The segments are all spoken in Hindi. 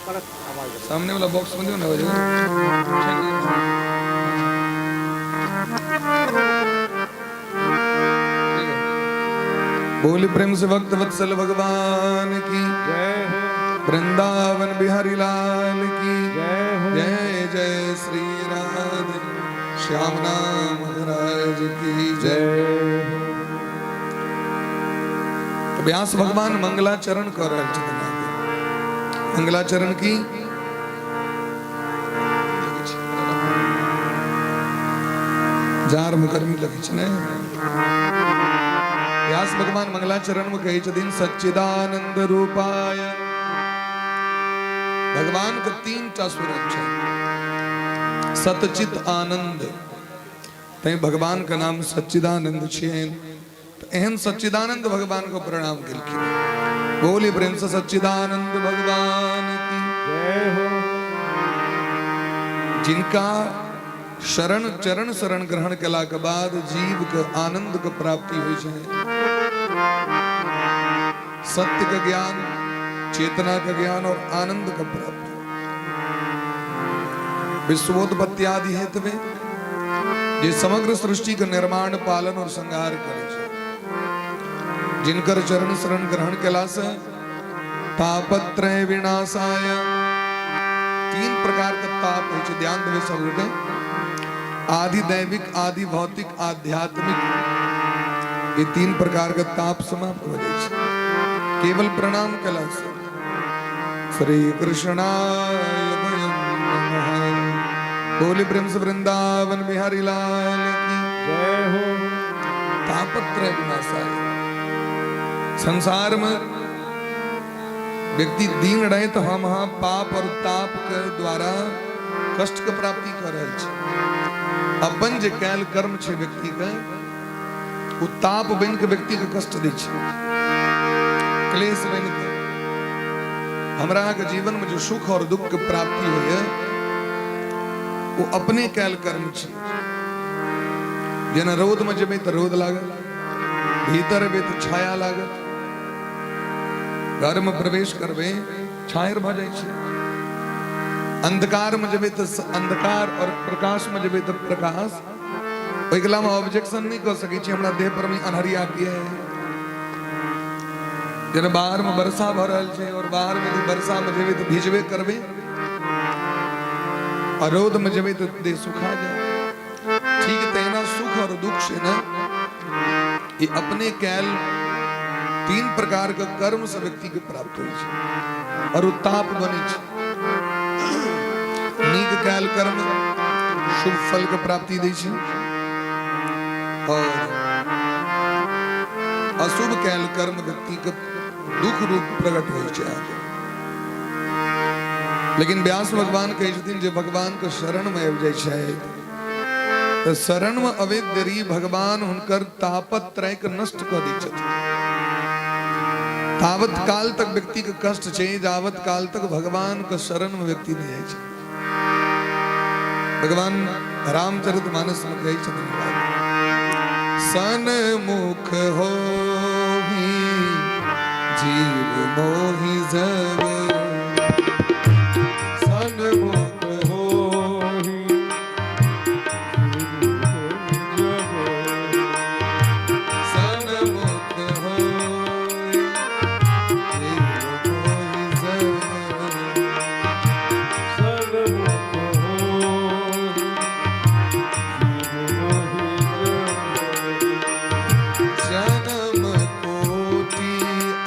सामने वाला बॉक्स में दो ना बजे। बोली प्रेम से भक्त वत्सल भगवान की जय हो। वृंदावन बिहारी लाल की जय हो। जय जय श्री राधे श्याम नाम महाराज की जय हो। तो व्यास भगवान मंगलाचरण कर रहे हैं। मंगलाचरण की जार मुकरमी लगी छे। व्यास भगवान मंगलाचरण में कही छथिन सच्चिदानंद रूपाय। भगवान का तीन टा स्वरूप है। सतचित आनंद ते भगवान का नाम सच्चिदानंद छे। एहन सच्चिदानंद भगवान को प्रणाम केलखिन। बोली प्रेम से सच्चिदानंद भगवान की जय हो। जिनका शरण चरण शरण ग्रहण कला के बाद जीव के आनंद के प्राप्ति हुई है। सत्य का ज्ञान, चेतना का ज्ञान और आनंद का प्राप्ति। विश्वोत्पत्ति आदि हेतु में जे समग्र सृष्टि का निर्माण, पालन और संहार करे छे। जिनकर चरण शरण ग्रहण कला से तापत्रय विनाशाय। तीन प्रकार का ताप है। ध्यान देवे सब लोग। आदि दैविक, आदि भौतिक, आध्यात्मिक, ये तीन प्रकार का ताप समाप्त हो जाए केवल प्रणाम कला से। श्री कृष्णाय वयं नमः। बोले प्रेम से वृंदावन बिहारी लाल की जय हो। तापत्रय विनाशाय। संसार में व्यक्ति दीन रहे तो हम पाप और ताप के द्वारा कष्ट के प्राप्ति कर रहे छे। अपन जे कैल कर्म छे व्यक्ति के वो ताप बन के व्यक्ति के कष्ट दे छे, क्लेश बन के। हमरा के जीवन में जो सुख और दुख की प्राप्ति हुई है वो अपने कैल कर्म छे। जना रोद में जबे तो रोद लागत, भीतर बे तो छाया लागत। घर में प्रवेश करबे छायर भ जाय छे। अंधकार में जबे तो अंधकार और प्रकाश में जबे तो प्रकाश। ओइ गला में ऑब्जेक्शन नहीं कर सके छी हमरा देह पर में अनहरिया किए है। जब बाहर में वर्षा भ रहल छे और बाहर में वर्षा में जबे तो भिजबे करबे और रोद में जबे तो देह सुखा जाए। ठीक तेना सुख और दुख से ना ये अपने कैल तीन प्रकार का कर्म से व्यक्ति के प्राप्त होई छे और ताप बने छे। नीक कैल कर्म शुभ फल के प्राप्ति दै छे और अशुभ कैल कर्म व्यक्ति के दुख रूप प्रकट होई छे। लेकिन व्यास भगवान कहे छथिन जे भगवान के शरण में आबि जाय छे तो शरण में अवैध री भगवान हुनकर तापत्रय के नष्ट कर दै छथिन। तावत काल तक व्यक्ति के कष्ट छे जावत काल तक भगवान के शरण में व्यक्ति नहीं आए छे। भगवान रामचरितमानस में कहे छथिन सन्मुख होहि जीव मोहि जब। सन्मुख होहि सन्मुख होहि जीव मोहि जब। सन्मुख होहि जन्म कोटि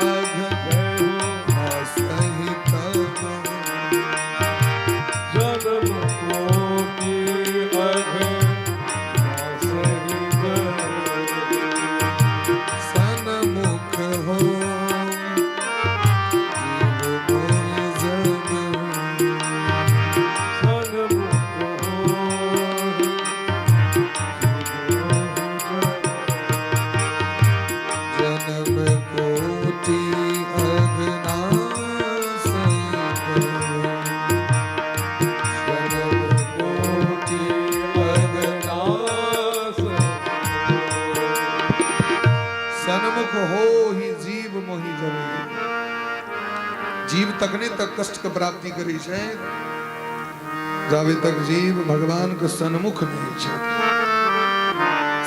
अघ सहित तकने तक कष्ट के प्राप्ति करी छे जावे तक जीव भगवान के सन्मुख नहीं छे।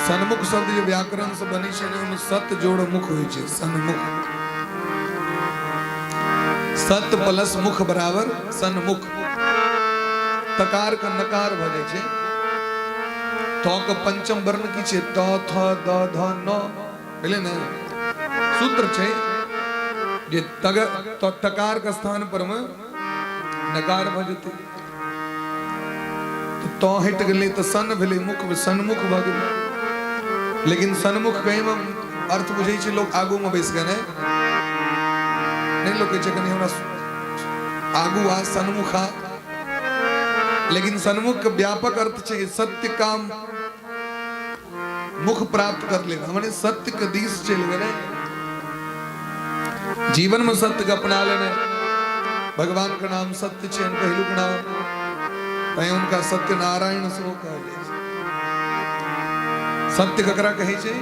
सन्मुख शब्द जो व्याकरण से बनी छे ने उनमें सत जोड़ मुख होय छे। सन्मुख सत प्लस मुख बराबर सन्मुख। तकार का नकार भजे छे तो का पंचम वर्ण की छे त थ द ध न बोले ने सूत्र छे जे तग तो तकार का स्थान पर में नकार भजते तो हट गले तो सन भेले मुख सन्मुख भ गेले। लेकिन सन्मुख कहीं में अर्थ बुझे छे लोग आगू में बैस गए नहीं लोग कहे छे कनी हमरा आगू आ सन्मुख आ। लेकिन सन्मुख का व्यापक अर्थ छे सत्य काम मुख प्राप्त कर लेना माने सत्य के दिश चल गए जीवन में सत्य का अपना लेना। भगवान का नाम सत्य छे पहलू का नाम तय उनका सत्य नारायण सो कहे सत्य ककरा कहे छे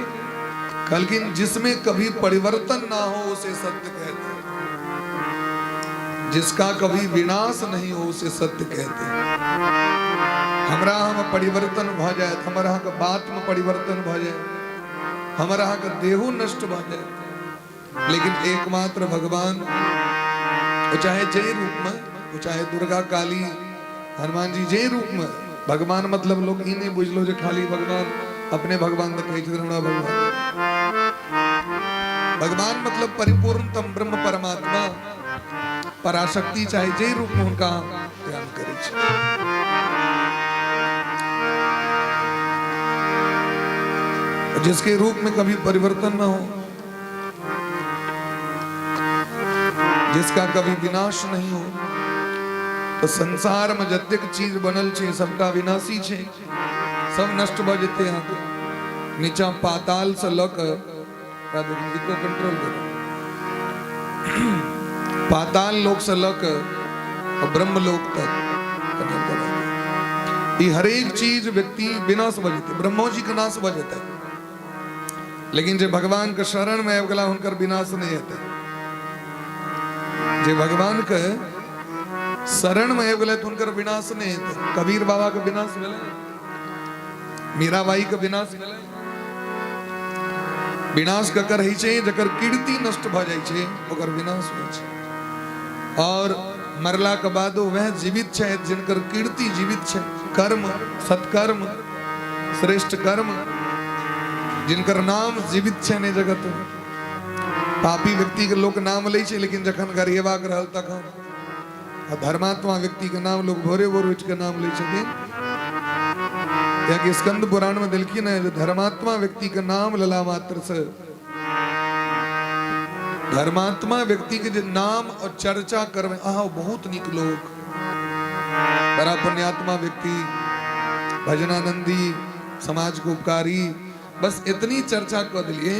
लेकिन जिसमें कभी परिवर्तन ना हो उसे सत्य कहते हैं। जिसका कभी विनाश नहीं हो उसे सत्य कहते हैं। हमरा हम परिवर्तन भ जाए हमारा के बात में परिवर्तन भ जाए हमारा के देहो नष्ट भ जाए लेकिन एकमात्र भगवान वो चाहे जय रूप में वो चाहे दुर्गा काली हनुमान जी जय रूप में भगवान मतलब लोग ई नहीं बुझ लो जो खाली भगवान अपने भगवान तक कहे भगवान भगवान मतलब परिपूर्णतम ब्रह्म परमात्मा पराशक्ति चाहे जय रूप में उनका ध्यान करे जिसके रूप में कभी परिवर्तन ना हो जिसका कभी विनाश नहीं हो। तो संसार में जतेक चीज बनल छे सबका विनाशी छे सब नष्ट भ जेते यहाँ नीचा पाताल से लक को कंट्रोल करो पाताल लोक से लक और ब्रह्म लोक तक ये हर एक चीज व्यक्ति विनाश भ जेते ब्रह्मो जी का नाश भ जेते लेकिन जो भगवान के शरण में आबि गेला हुनकर विनाश नहीं हेते। जे भगवान के शरण में आबि गेले तो उनकर विनाश नहीं हेते। कबीर बाबा के विनाश भेले मीराबाई के विनाश भेले विनाश ककर ही छे जकर कीर्ति नष्ट भ जाय छे ओकर विनाश होय छे। और मरला के बादो वह जीवित छे जिनकर कीर्ति जीवित छे कर्म सत्कर्म श्रेष्ठ कर्म जिनकर नाम जीवित छे ने जगत में। पापी व्यक्ति के लोग नाम ले छे लेकिन जखन गरिएबाक रहल तखन धर्मात्मा व्यक्ति के नाम लोग भोरे भोर उठ के नाम ले छथिन। या कि स्कंद पुराण में दिलखिन है धर्मात्मा व्यक्ति का नाम लला मात्र से धर्मात्मा व्यक्ति के जो नाम और चर्चा करवे बहुत निक लोग बड़ा पुण्यात्मा व्यक्ति भजनानंदी समाज को उपकारी बस इतनी चर्चा कर दिलिए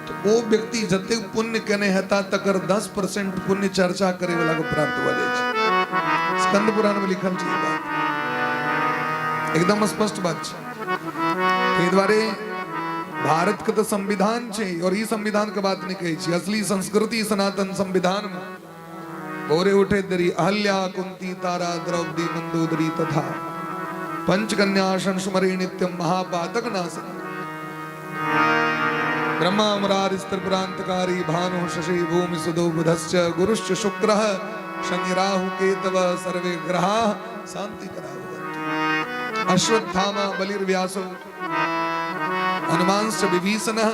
तो वो व्यक्ति जते पुण्य कने हेता तकर 10% पुण्य चर्चा करे वाला को प्राप्त हो जाए छे। स्कंद पुराण में लिखल छे बात एकदम स्पष्ट बात छे। ते द्वारे भारत के तो संविधान छे और ई संविधान के बात नहीं कही छे असली संस्कृति सनातन संविधान में भोरे उठे दरी अहल्या कुंती तारा द्रौपदी मंदोदरी तथा पंचकन्या संस्मरे नित्यम महापातक नाशन ब्रह्मा मुरारी स्त्रिपुरांतकारी भानु शशि भूमि सुदो बुधश्च गुरुश्च शुक्रः शनि राहु केतव सर्वे ग्रहाः शांति करावन्तु। अश्वत्थामा बलिर्व्यासो हनुमांश्च विभीषणः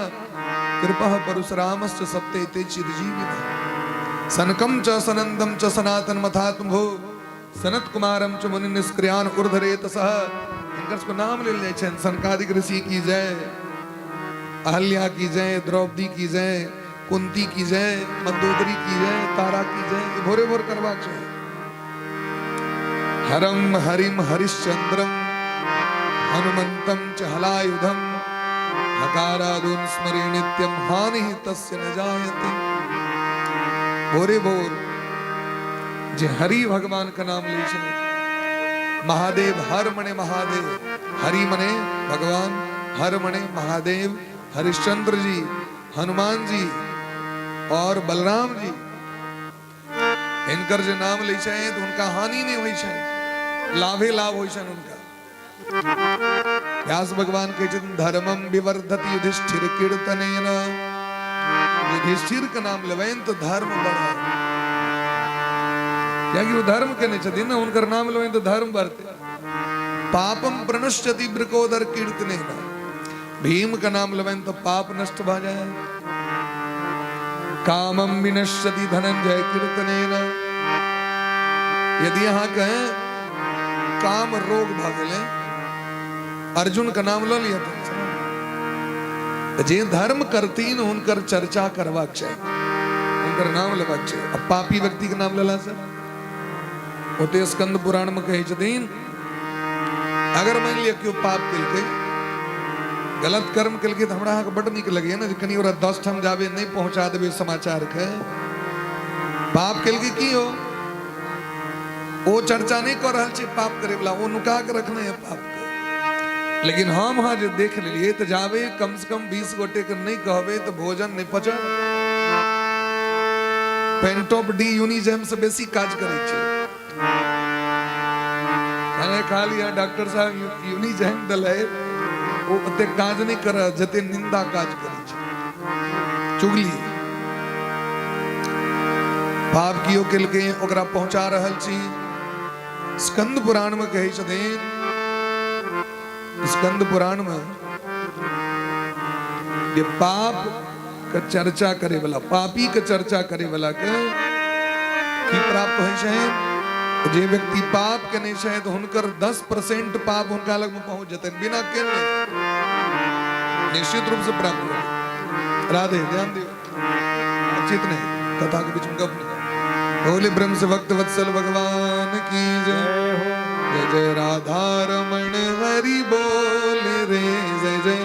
कृपः परशुरामश्च सप्तेते चिरजीविनः सनकं च सनंदं च सनातन मथात्मभो सनत कुमारं च मुनि निष्क्रियान ऊर्ध्वरेतसः। इनका को नाम ले जाए छन सनकादिक ऋषि की जय अहल्या की जय द्रौपदी की जय कुंती की जय मंदोदरी की जय तारा की जय भोरे भोर करवा चाहिए। हरम हरिम हरिश्चंद्रम हनुमंतम च हलायुधम हकारादुन स्मरे नित्यम हानि तस्य न जायते। भोरे भोर जे हरि भगवान का नाम ले छे महादेव हर मने महादेव हरि मने भगवान हर मने महादेव हरिश्चंद्र जी हनुमान जी और बलराम जी इनकर जो नाम ले छे तो उनका हानि नहीं हुई छे, लाभे लाभ हुई छे उनका। व्यास भगवान कहे छे धर्मम विवर्धति युधिष्ठिर कीर्तनेन, युधिष्ठिर का नाम लेवेन तो धर्म बढ़े, क्या कि वो धर्म करने छथिन ना, उनकर नाम लेवेन तो धर्म बढ़ते। पापम प्रणश्यति ब्रकोदर कीर्तनेन, भीम का नाम लेवेन तो पाप नष्ट भ जाए। कामम विनश्यति धनंजय कीर्तनेन, यदि यहाँ कहें काम रोग भागले, अर्जुन का नाम लो लिया था, जे धर्म करतीन उनकर चर्चा करवाक चाहिए, उनकर नाम लेवाक चाहिए। अब पापी व्यक्ति का नाम लेला सर होते स्कंद पुराण में कहे छथिन, अगर मान लिया कि पाप के गलत कर्म के तो हमरा बड़ निक लगे ना, कनी ओरा 10 ठम जावे नहीं पहुंचा देवे समाचार के, पाप के की हो वो चर्चा नहीं कर रहा छे, पाप करे वाला वो नुका के रखने है पाप के। लेकिन हम हाँ जो देख लिए तो जावे कम से कम 20 गोटे के नहीं कहवे तो भोजन नहीं पचा। पेंटॉप डी यूनिजेम से बेसी काज करे छे, मैंने खा लिया डॉक्टर साहब यूनिजेम दले वो ओते काज नहीं कर जते निंदा काज करे छे, चुगली पाप कियो के ओकरा पहुंचा रहल छी। स्कंद पुराण में कहे छथिन, स्कंद पुराण में ये पाप का चर्चा करे वाला, पापी का चर्चा करे वाला के की प्राप्त होय छे। जे व्यक्ति पाप के नहीं छे तो उनकर 10% पाप उनका अलग में पहुंच जाते बिना के निश्चित रूप से प्राप्त हो। राधे ध्यान दियो, चित नहीं कथा के बीच में गप नहीं। बोले ब्रह्म से भक्त वत्सल भगवान की जय हो, जय जय राधा रमण हरि बोल रे, जय जय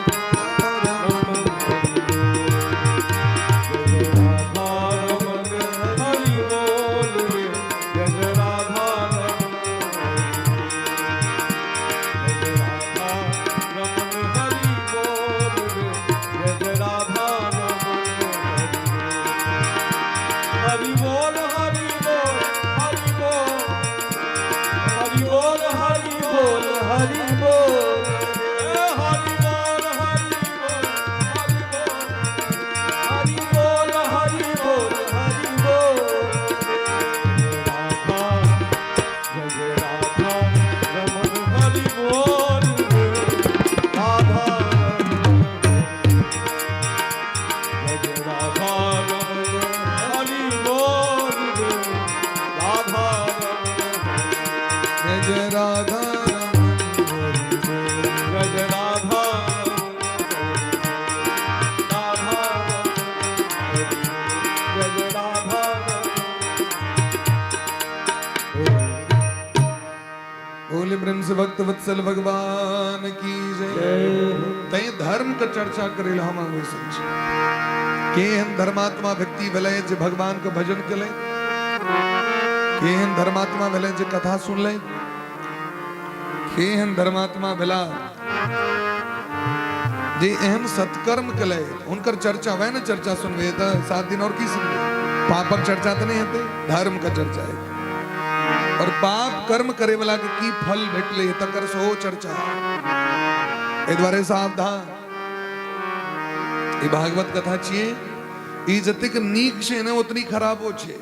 भक्त वत्सल भगवान की जय। धर्म का चर्चा करे हम के धर्मात्मा व्यक्ति भले जे भगवान का भजन करे, के धर्मात्मा भले जे कथा सुन ले, के धर्मात्मा भला जे एहन सत्कर्म कले उनकर चर्चा वह न चर्चा सुनवे तो 7 दिन और की सुनवे। पापक चर्चा तो नहीं होते, धर्म का चर्चा है। और पाप कर्म करे वाला के की फल भेटले तकर सो चर्चा ए द्वारे सावधान। ई भागवत कथा छिए, ई जतिक नीक छे ने उतनी खराब हो छे।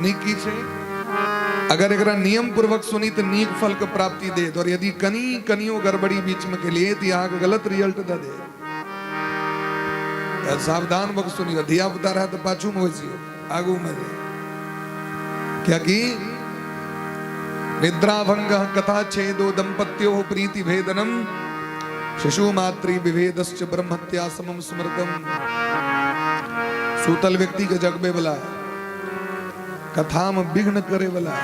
नीक की छे अगर एकरा नियम पूर्वक सुनी तो नीक फल के प्राप्ति दे, और यदि कनियो गड़बड़ी बीच में के लिए तो आगे गलत रिजल्ट दे। सावधान बक सुनियो, धिया पुता रहा तो पाछू में होइसियो आगू में दे। क्या की निद्राभंग कथा छेदो दंपत्यो प्रीति भेदनम शिशु मातृ विभेदश्च ब्रह्मत्या समम स्मृतम। सूतल व्यक्ति के जगबे वाला, कथा में विघ्न करे वाला,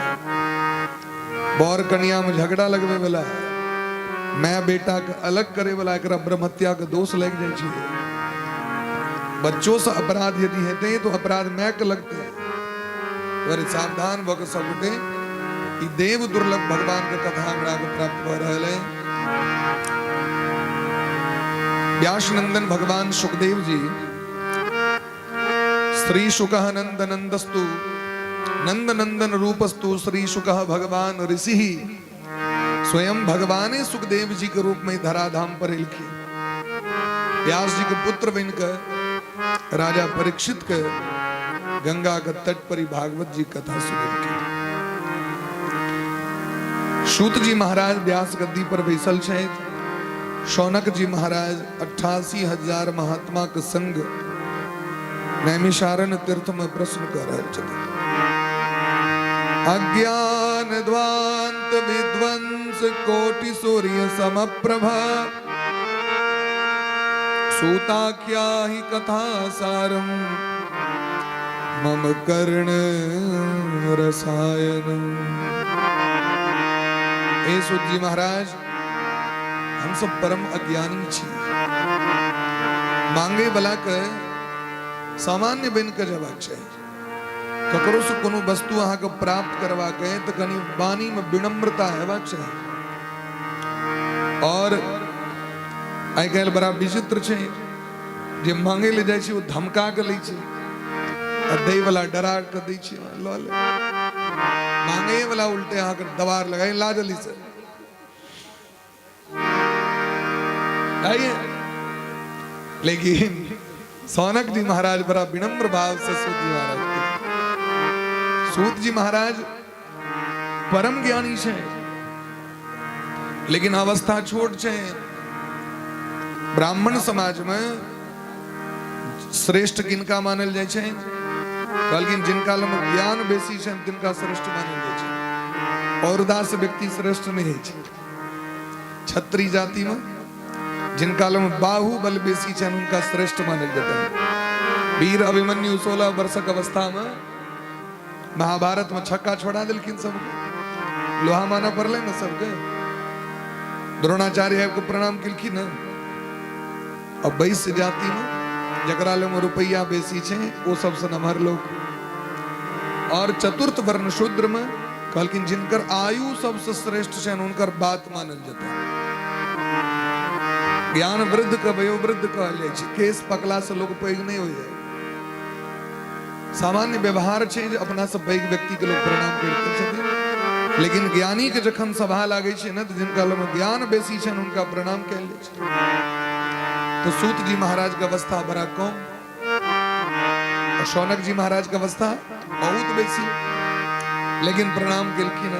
बौर कन्या में झगड़ा लगवे वाला, मैं बेटा के अलग करे वाला, एकरा ब्रह्मत्या के दोष लग जाए छे। बच्चों से अपराध यदि हेते तो अपराध मैं के लगते। सावधान भक सबुटे ई देव दुर्लभ भगवान के कथा हमरा के प्राप्त हो रहले। व्यास नंदन भगवान सुखदेव जी श्री शुकह नंदनंदस्तु नंद नंदन रूपस्तु श्री शुकः भगवान ऋषि स्वयं भगवान सुखदेव जी के रूप में धराधाम पर लिखे। व्यास जी के पुत्र बनकर राजा परीक्षित के गंगा के तट पर ही भागवत जी कथा सुन के सूत जी महाराज व्यास गद्दी पर बैसल छे। शौनक जी महाराज 88,000 महात्मा के संग नैमिषारण्य तीर्थ में प्रश्न कर रहे थे। अज्ञान ध्वांत विध्वंस कोटि सूर्य समप्रभा सूता क्या ही कथा सारम मम कर्ण रसायन। हे सूत जी महाराज, हम सब परम अज्ञानी छी। मांगे बला के सामान्य बन के जवाब चाहिए। ककरो से कोनो वस्तु अहाँ के प्राप्त करवा के तो कनी वाणी में विनम्रता हेबाक चाहिए। और आई काल्हि बड़ा विचित्र छै जे मांगे ले जाय छै वो धमका के लै छै आ दै वाला डरा के दै छै। ल ले मांगे वाला उल्टे अहाँ के दबार लगाई ला जल्दी से आइए। लेकिन सौनक जी महाराज बड़ा विनम्र भाव से सूत जी महाराज, सूत जी महाराज परम ज्ञानी छे लेकिन अवस्था छोट छे। ब्राह्मण समाज में श्रेष्ठ किनका मानल जाय छे? कहलखिन जिनका में ज्ञान बेसी छे तिनका श्रेष्ठ मानल जाय छे। और दास व्यक्ति श्रेष्ठ नहीं है। क्षत्रिय जाति में जिनका में बाहुबल बेसी छे उनका श्रेष्ठ मानल जाता है। वीर अभिमन्यु 16 वर्षक अवस्था में महाभारत में छक्का छोड़ा दिलखिन सबके, लोहा माना पड़ले न सबके। द्रोणाचार्य को प्रणाम किलखिन। अब 22 जाति में जकरा में रुपया बेसी छे वो सबसे नमहर लोग। और चतुर्थ वर्ण शूद्र में कहलखिन जिनकर आयु सबसे श्रेष्ठ छे उनकर बात मानल जाता है। ज्ञान वृद्ध का वयो वृद्ध कहल जाय छे। केस पकला से लोग पैघ नहीं हो जाए। सामान्य व्यवहार छे जे अपना से पैघ व्यक्ति के लोग प्रणाम करते छथिन, लेकिन ज्ञानी के जखन सभा लागे छे न तो जिनका में ज्ञान बेसी छे उनका प्रणाम कैल जाय छे। तो सूत जी महाराज की अवस्था बड़ा कम और शौनक जी महाराज की अवस्था बहुत बेसी, लेकिन प्रणाम केलखिन।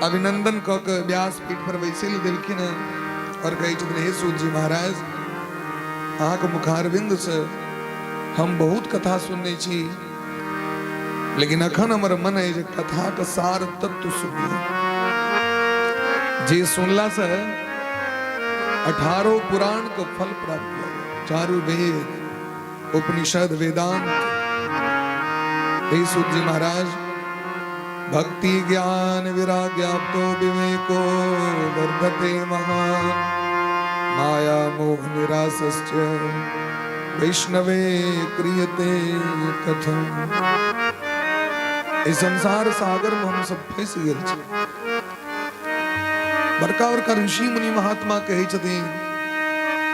अभिनंदन क के व्यास पीठ पर बैसल देलखिन और कहे छथिन हे सूत जी महाराज, अहाँ के मुखारविंद से हम बहुत कथा सुनने छी, लेकिन अखन हमर मन है जे कथा का सार तत्व सुनिए। जे सुनला से 18 पुराण का फल प्राप्त हो, चारु वेद उपनिषद वेदांत। हे सूत जी महाराज, भक्ति ज्ञान विराग्याप्तो विवेको वर्धते महान माया मोह निरासश्च वैष्णवे क्रियते कथम। इस संसार सागर में हम सब फंस गेल छी। बड़का बड़का ऋषि मुनि महात्मा कहे छथिन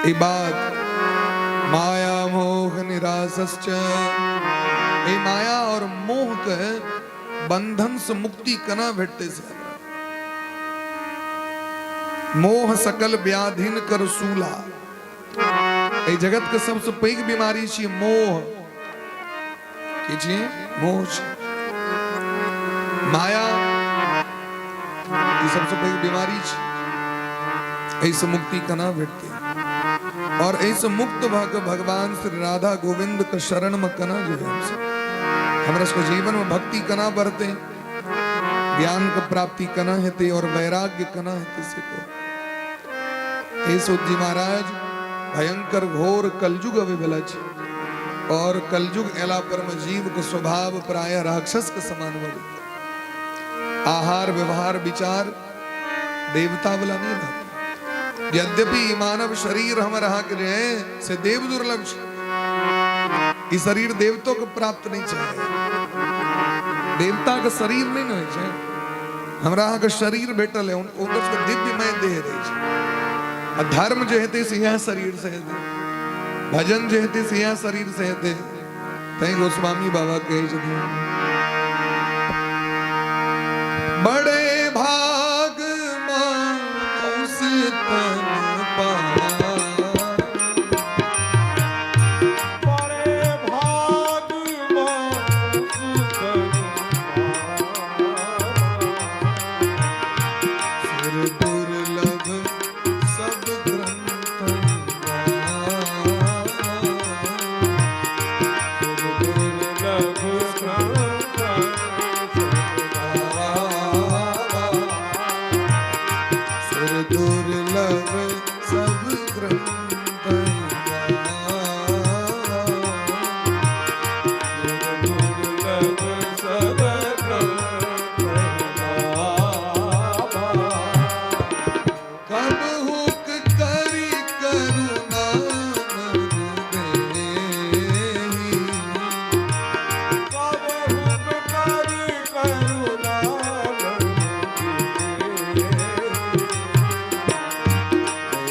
ई बात माया मोह निरासश्च। ए माया और मोह के बंधन से मुक्ति कना भेटते से? मोह सकल व्याधिन कर सूला। ए जगत के सबसे पैघ बीमारी छी मोह। की छी? मोह छी। माया ये सबसे पैघ बीमारी छी। ऐसे मुक्ति कना भेटते और ऐसे मुक्त भाग भगवान श्री राधा गोविंद के शरण में कना जो है हमारे जीवन में भक्ति कना बढ़ते, ज्ञान की प्राप्ति कना हेते और वैराग्य कना हेते से को। हे सूत जी महाराज, भयंकर घोर कलयुग अभी बेला छे और कलयुग एला पर में जीव के स्वभाव प्राय राक्षस के समान हो जाता। आहार व्यवहार विचार देवता वाला नहीं रहता। यद्यपि मानव शरीर हम रहा के से देव दुर्लभ छे। ई शरीर देवतों को प्राप्त नहीं चाहिए। देवता का शरीर नहीं न है। हमरा का शरीर भेटल है उनका दिव्यमय देह रहे। धर्म जो है से यह शरीर से है, भजन जो है से यह शरीर से है। तई गोस्वामी बाबा कहे बड़े भाग मानुष तन पाया, बड़े भाग मानुष तन फिर दुर्लभ सब ग्रंथ दुर्लभ फिर दुर्लभ सब ग्रंथ दुर्लभ सब कब हुक करी करुणा देहि,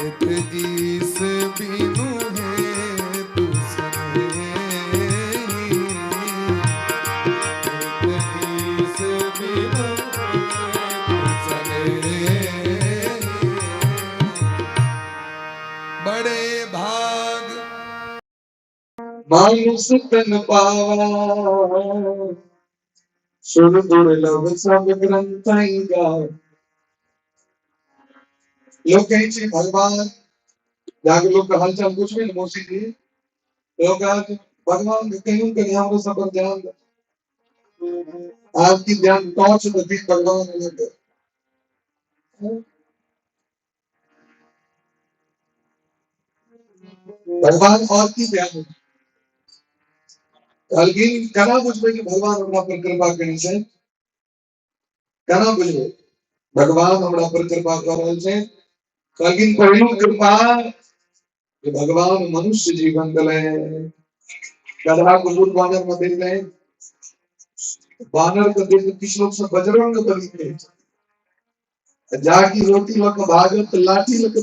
एक ईस बिनु हेतु स्नेहि, एक ईस बिनु हेतु स्नेहि। बड़े भाग मानुष तन पावा, सुर दुर्लभ सब ग्रंथ गावा। लोग कहे छे भगवान जाके लोग का हालचाल पूछवे ने मौसी जी, लोग कहे भगवान के कहीं के हमरो सब पर ध्यान दे, आपकी ध्यान टॉर्च दे भगवान ने दे। भगवान और की ध्यान लेकिन कना बुझबे कि भगवान हमरा पर कृपा करै छै, कना बुझबे भगवान हमरा पर कृपा कर रहल छै। लेकिन पहिलू कृपा कि भगवान मनुष्य जीवन दिले, गधा कुकुर बानर में देख गए, बानर को देख किछ लोग सब बजरंग बली के जाकी रोटी लक भागत लाठी लक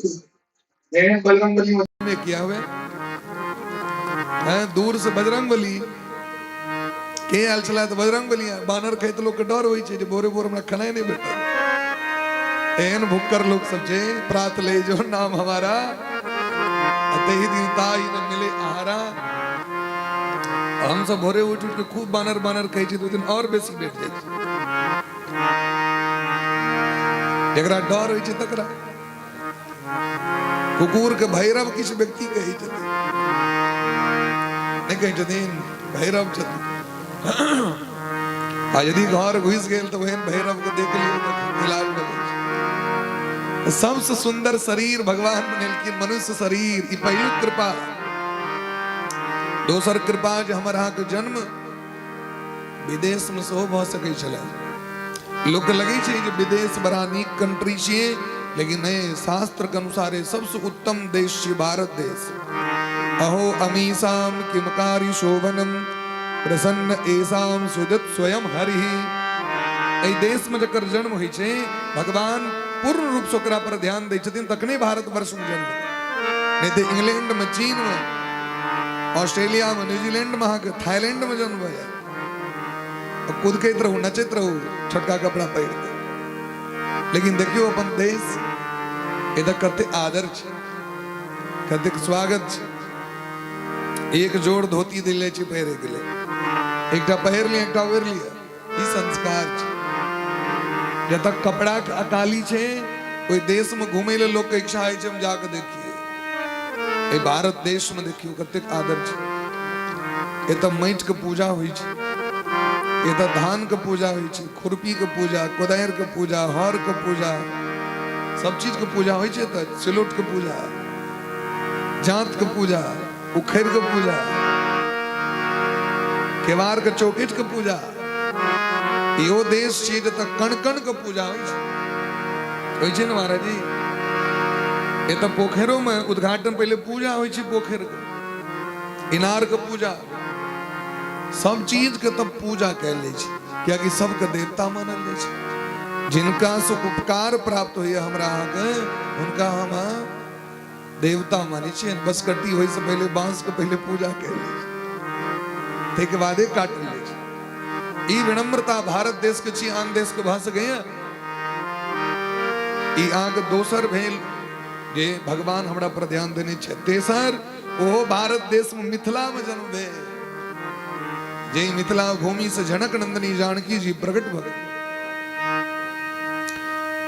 बजरंग बली में किया हुए हैं। दूर से बजरंग बली के आल चला तो बजरंग बली बानर कहे तो लोग के डर होई छे जे बोरे बोरे हमरा खाना नहीं बेटा, एन भुक्कर लोग सब जे प्रात ले जो नाम हमारा अते ही दिन ताई न मिले आहारा। हम सब भोरे उठ उठ के खूब बानर बानर कहे छे, दो दिन और बेसी बैठ जाए जकरा डर होई छे तकरा। कुकुर के भैरव किछ व्यक्ति कहे छे, नहीं कहे छथिन भैरव छथिन। आ यदि घर घुस गेल तो वहन भैरव के देख लियो तो इलाज न होई। सबसे सुंदर शरीर भगवान बनेलखिन मनुष्य शरीर, ई पहिल कृपा। दोसर कृपा जे हमर अहाँ के जन्म विदेश में सेहो भ सकै छले। लोग के लगे छे जे विदेश बड़ा नीक कंट्री छिए, लेकिन नहीं, शास्त्र के अनुसार सबसे उत्तम देश छे भारत देश। अहो अमीसाम किमकारी शोभनम प्रसन्न एसाम सुदत स्वयं हरि। ए देश में जकर जन्म होई छे भगवान पूर्ण रूप से ओकरा पर ध्यान दै छथिन, तखने भारत वर्ष में जन्म। नहीं तो इंग्लैंड में, चीन में, ऑस्ट्रेलिया में, न्यूजीलैंड में, थाईलैंड में जन्म हो जाए। कूद के रहू, नचत रहू, छोटका कपड़ा पहन के। लेकिन देखियो अपन देश इधर कते आदर छे, कते स्वागत छे। एक जोड़ धोती दिले छे पहिरे के लिए, एकटा पहिर लिया एकटा ओढ़ लिया, ई संस्कार छे। जब तक कपड़ा के अकाली छे कोई देश में घूमे ले लोग के इच्छा है हम जाके देखिए। ए भारत देश में देखियो कते आदर छे। ए त माटि के पूजा होई छे, ए त धान के पूजा होई छे, खुरपी के पूजा, कोदायर के पूजा, हर के पूजा, सब चीज के पूजा होई छे। त सिलोट के पूजा, जांत के पूजा, उखैर के पूजा, केवार के चौकेट के पूजा। यो देश छे जतऽ कण कण के पूजा होइ छे ने महाराज जी। ए त पोखरों में उद्घाटन पहले पूजा होइ छे, पोखर के इनार के पूजा, सब चीज के तब पूजा कैल जाइ छे, कियाकि सबके देवता मानल जाइ छे। जिनका से उपकार प्राप्त होइए हमरा अहाँ के, उनका हम देवता मानी छे। बसकट्टी होई से पहले बांस के पहले पूजा कैल जाइ छे, ते के बादे काटल जाइ छे। ई विनम्रता भारत देश के छी, आन देश के भाषा गए ई आग दोसर भेल जे भगवान हमरा पर ध्यान देने छे। तेसर ओ भारत देश में मिथिला में जन्म भेल, जे मिथिला भूमि से जनक नंदनी जानकी जी प्रकट भ गई।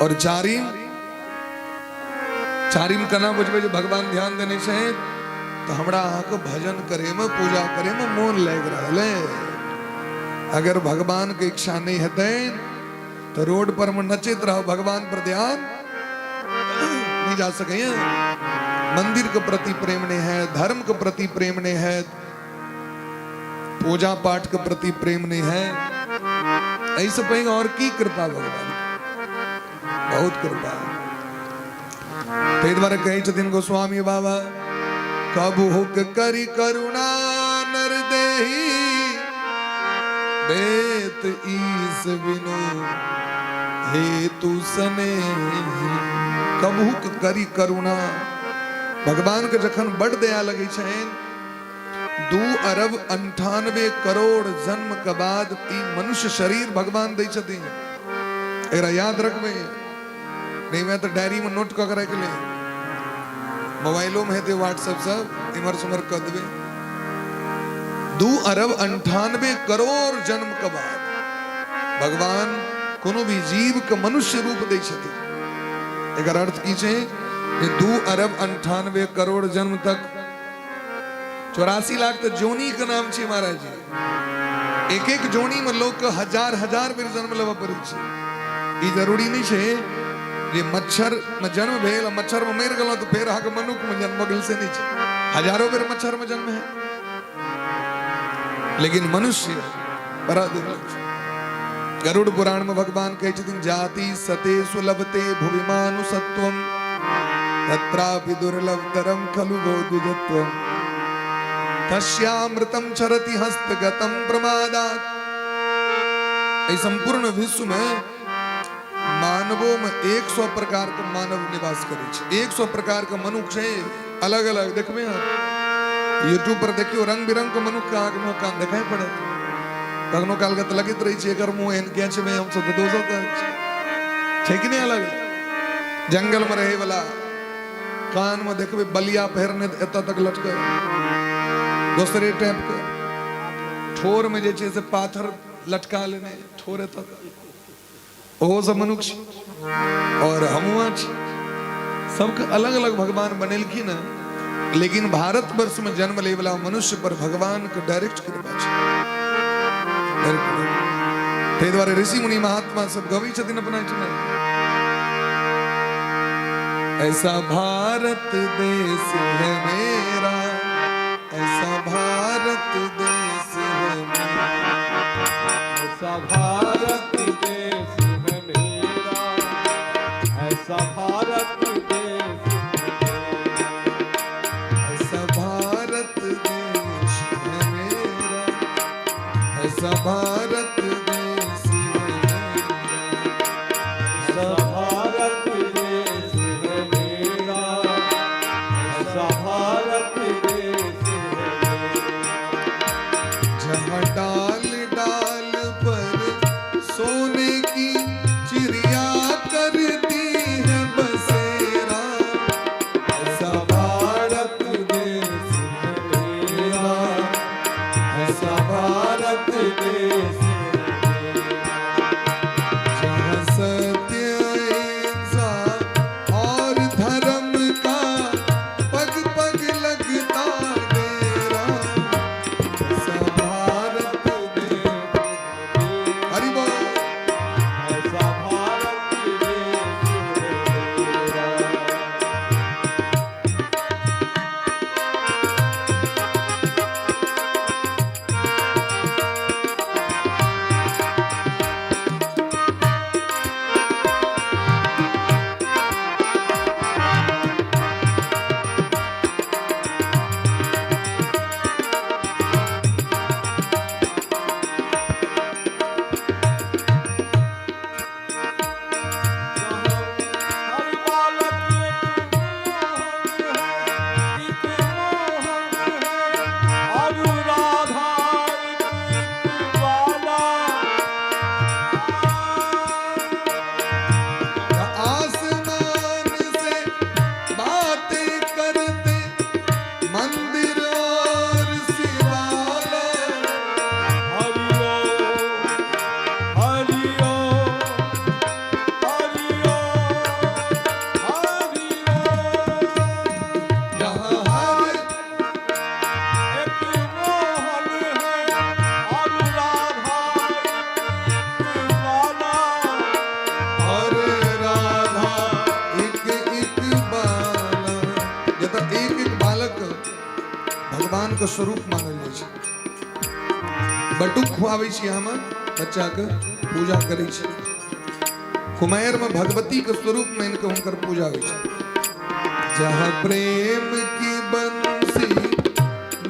और चारिम कना बुझबे जे भगवान ध्यान देने छे तो हमरा अहाँके भजन करे में पूजा करे में मोन लग रहा है। अगर भगवान के इच्छा नहीं हेतै तो रोड पर में नचित रहो, भगवान पर ध्यान नहीं जा सके। मंदिर के प्रति प्रेम नहीं है, धर्म के प्रति प्रेम नहीं है, पूजा पाठ के प्रति प्रेम नहीं है, ऐसे पे और की कृपा भगवान, बहुत कृपा। ते द्वारा कहे छथिन गोस्वामी बाबा, कबू हुक करी करुणा नर देही, बेत ईस बिनु हेतु सने। कबू हुक करी करुणा, भगवान के जखन बड़ दया लगे छेन, 2 अरब 98 करोड़ जन्म के बाद ई मनुष्य शरीर भगवान दे छथिन। एकरा याद रखबे, नहीं मैं तो डायरी में नोट कर रख ले, मोबाइलों में है व्हाट्सएप सब इमर सुमर कर देवे। 2 अरब 98 करोड़ जन्म के बाद भगवान कोनो भी जीव के मनुष्य रूप दे छथिन। एकर अर्थ की छे कि 2 अरब 98 करोड़ जन्म तक 84 लाख तो जोनी के नाम छे महाराज जी। एक एक जोनी में लोग के हजार हजार बेर जन्म लेवा पड़े छे। ई जरूरी नहीं छे जे मच्छर में जन्म भेल, मच्छर में मर गलो तो फिर आके मनुष्य में जन्म गेल से नहीं छे। हजारों बेर मच्छर में जन्म है, लेकिन मनुष्य बड़ा दुर्लभ छे। गरुड़ पुराण में भगवान कहे छथिन, जाति सते सुलभते भुविमानु सत्वम, तत्रापि दुर्लभतरम खलु बोधुजत्वम, तस्यामृतम चरति हस्तगतम प्रमादात्। इस संपूर्ण विश्व में मानवों में 100 प्रकार के मानव निवास करे छे। 100 प्रकार के मनुष्य है, अलग अलग देखबे आप यूट्यूब पर देखियो, रंग बिरंग के मनुष्य का आग मुंह कान देखाई पड़े। कखनो काल के लगित रही छे एकर मुंह एन के छे में हम सब दोसर छे कि नहीं अलग। जंगल में रहे वाला कान में देखबे बलिया पहरने एत तक लटके, दूसरे टाइप के ठोर में जे छे से पाथर लटका लेने, ठोर एत ओहो सब मनुष्य और हमुआ सबके अलग अलग भगवान बनेलखिन है। लेकिन भारत वर्ष में जन्म ले वाला मनुष्य पर भगवान के डायरेक्ट कृपा छे। ते द्वारा ऋषि मुनि महात्मा सब गवी छथिन अपना चुने, ऐसा भारत देश है मेरा, ऐसा भारत देश है मेरा, ऐसा भारत देश है मेरा, ऐसा भारत देश, ऐसा भारत देश है मेरा, ऐसा भारत देश है मेरा, ऐसा भारत देश है मेरा, ऐसा भारत देश है मेरा। जहाँ डाल डाल पर सोने की चिड़िया करती है बसेरा, ऐसा भारत देश है मेरा, ऐसा भारत देश भगवान का स्वरूप मानल जाय छै। बटुक खुआबै छी हम बच्चा के, पूजा करै छी। कुमार में भगवती के स्वरूप मान के हुनकर पूजा होइ छै। जहाँ प्रेम की बंसी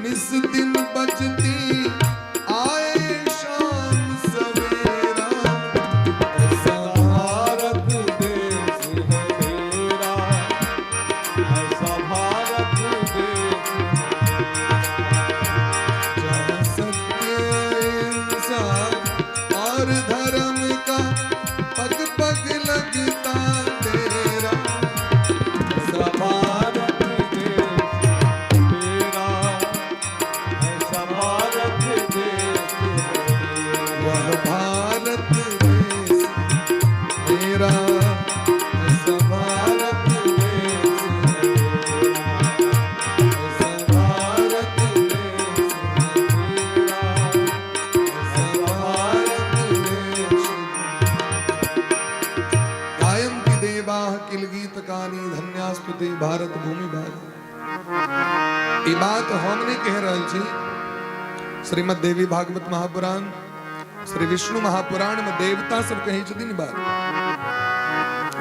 निस दिन बजती आए शाम सवेरा, ऐसा भारत देश है मेरा, ऐसा भारत देश है। जहाँ सत्य अहिंसा और धर्म का पग पग लगता तेरा, ऐसा भारत देश मेरा, ऐसा भारत देश है। वह भारत देश मेरा, ऐसा भारत देश ऐसा भारत देश मेरा, ऐसा भारत देश। गायन्ति देवाः किल गीतकानि धन्यास्तुते भारत भूमि भाग। ई बात हमने कह रहल छी श्रीमद् देवी भागवत महापुराण, श्री विष्णु महापुराण में देवता सब कहे छथिन ई बात।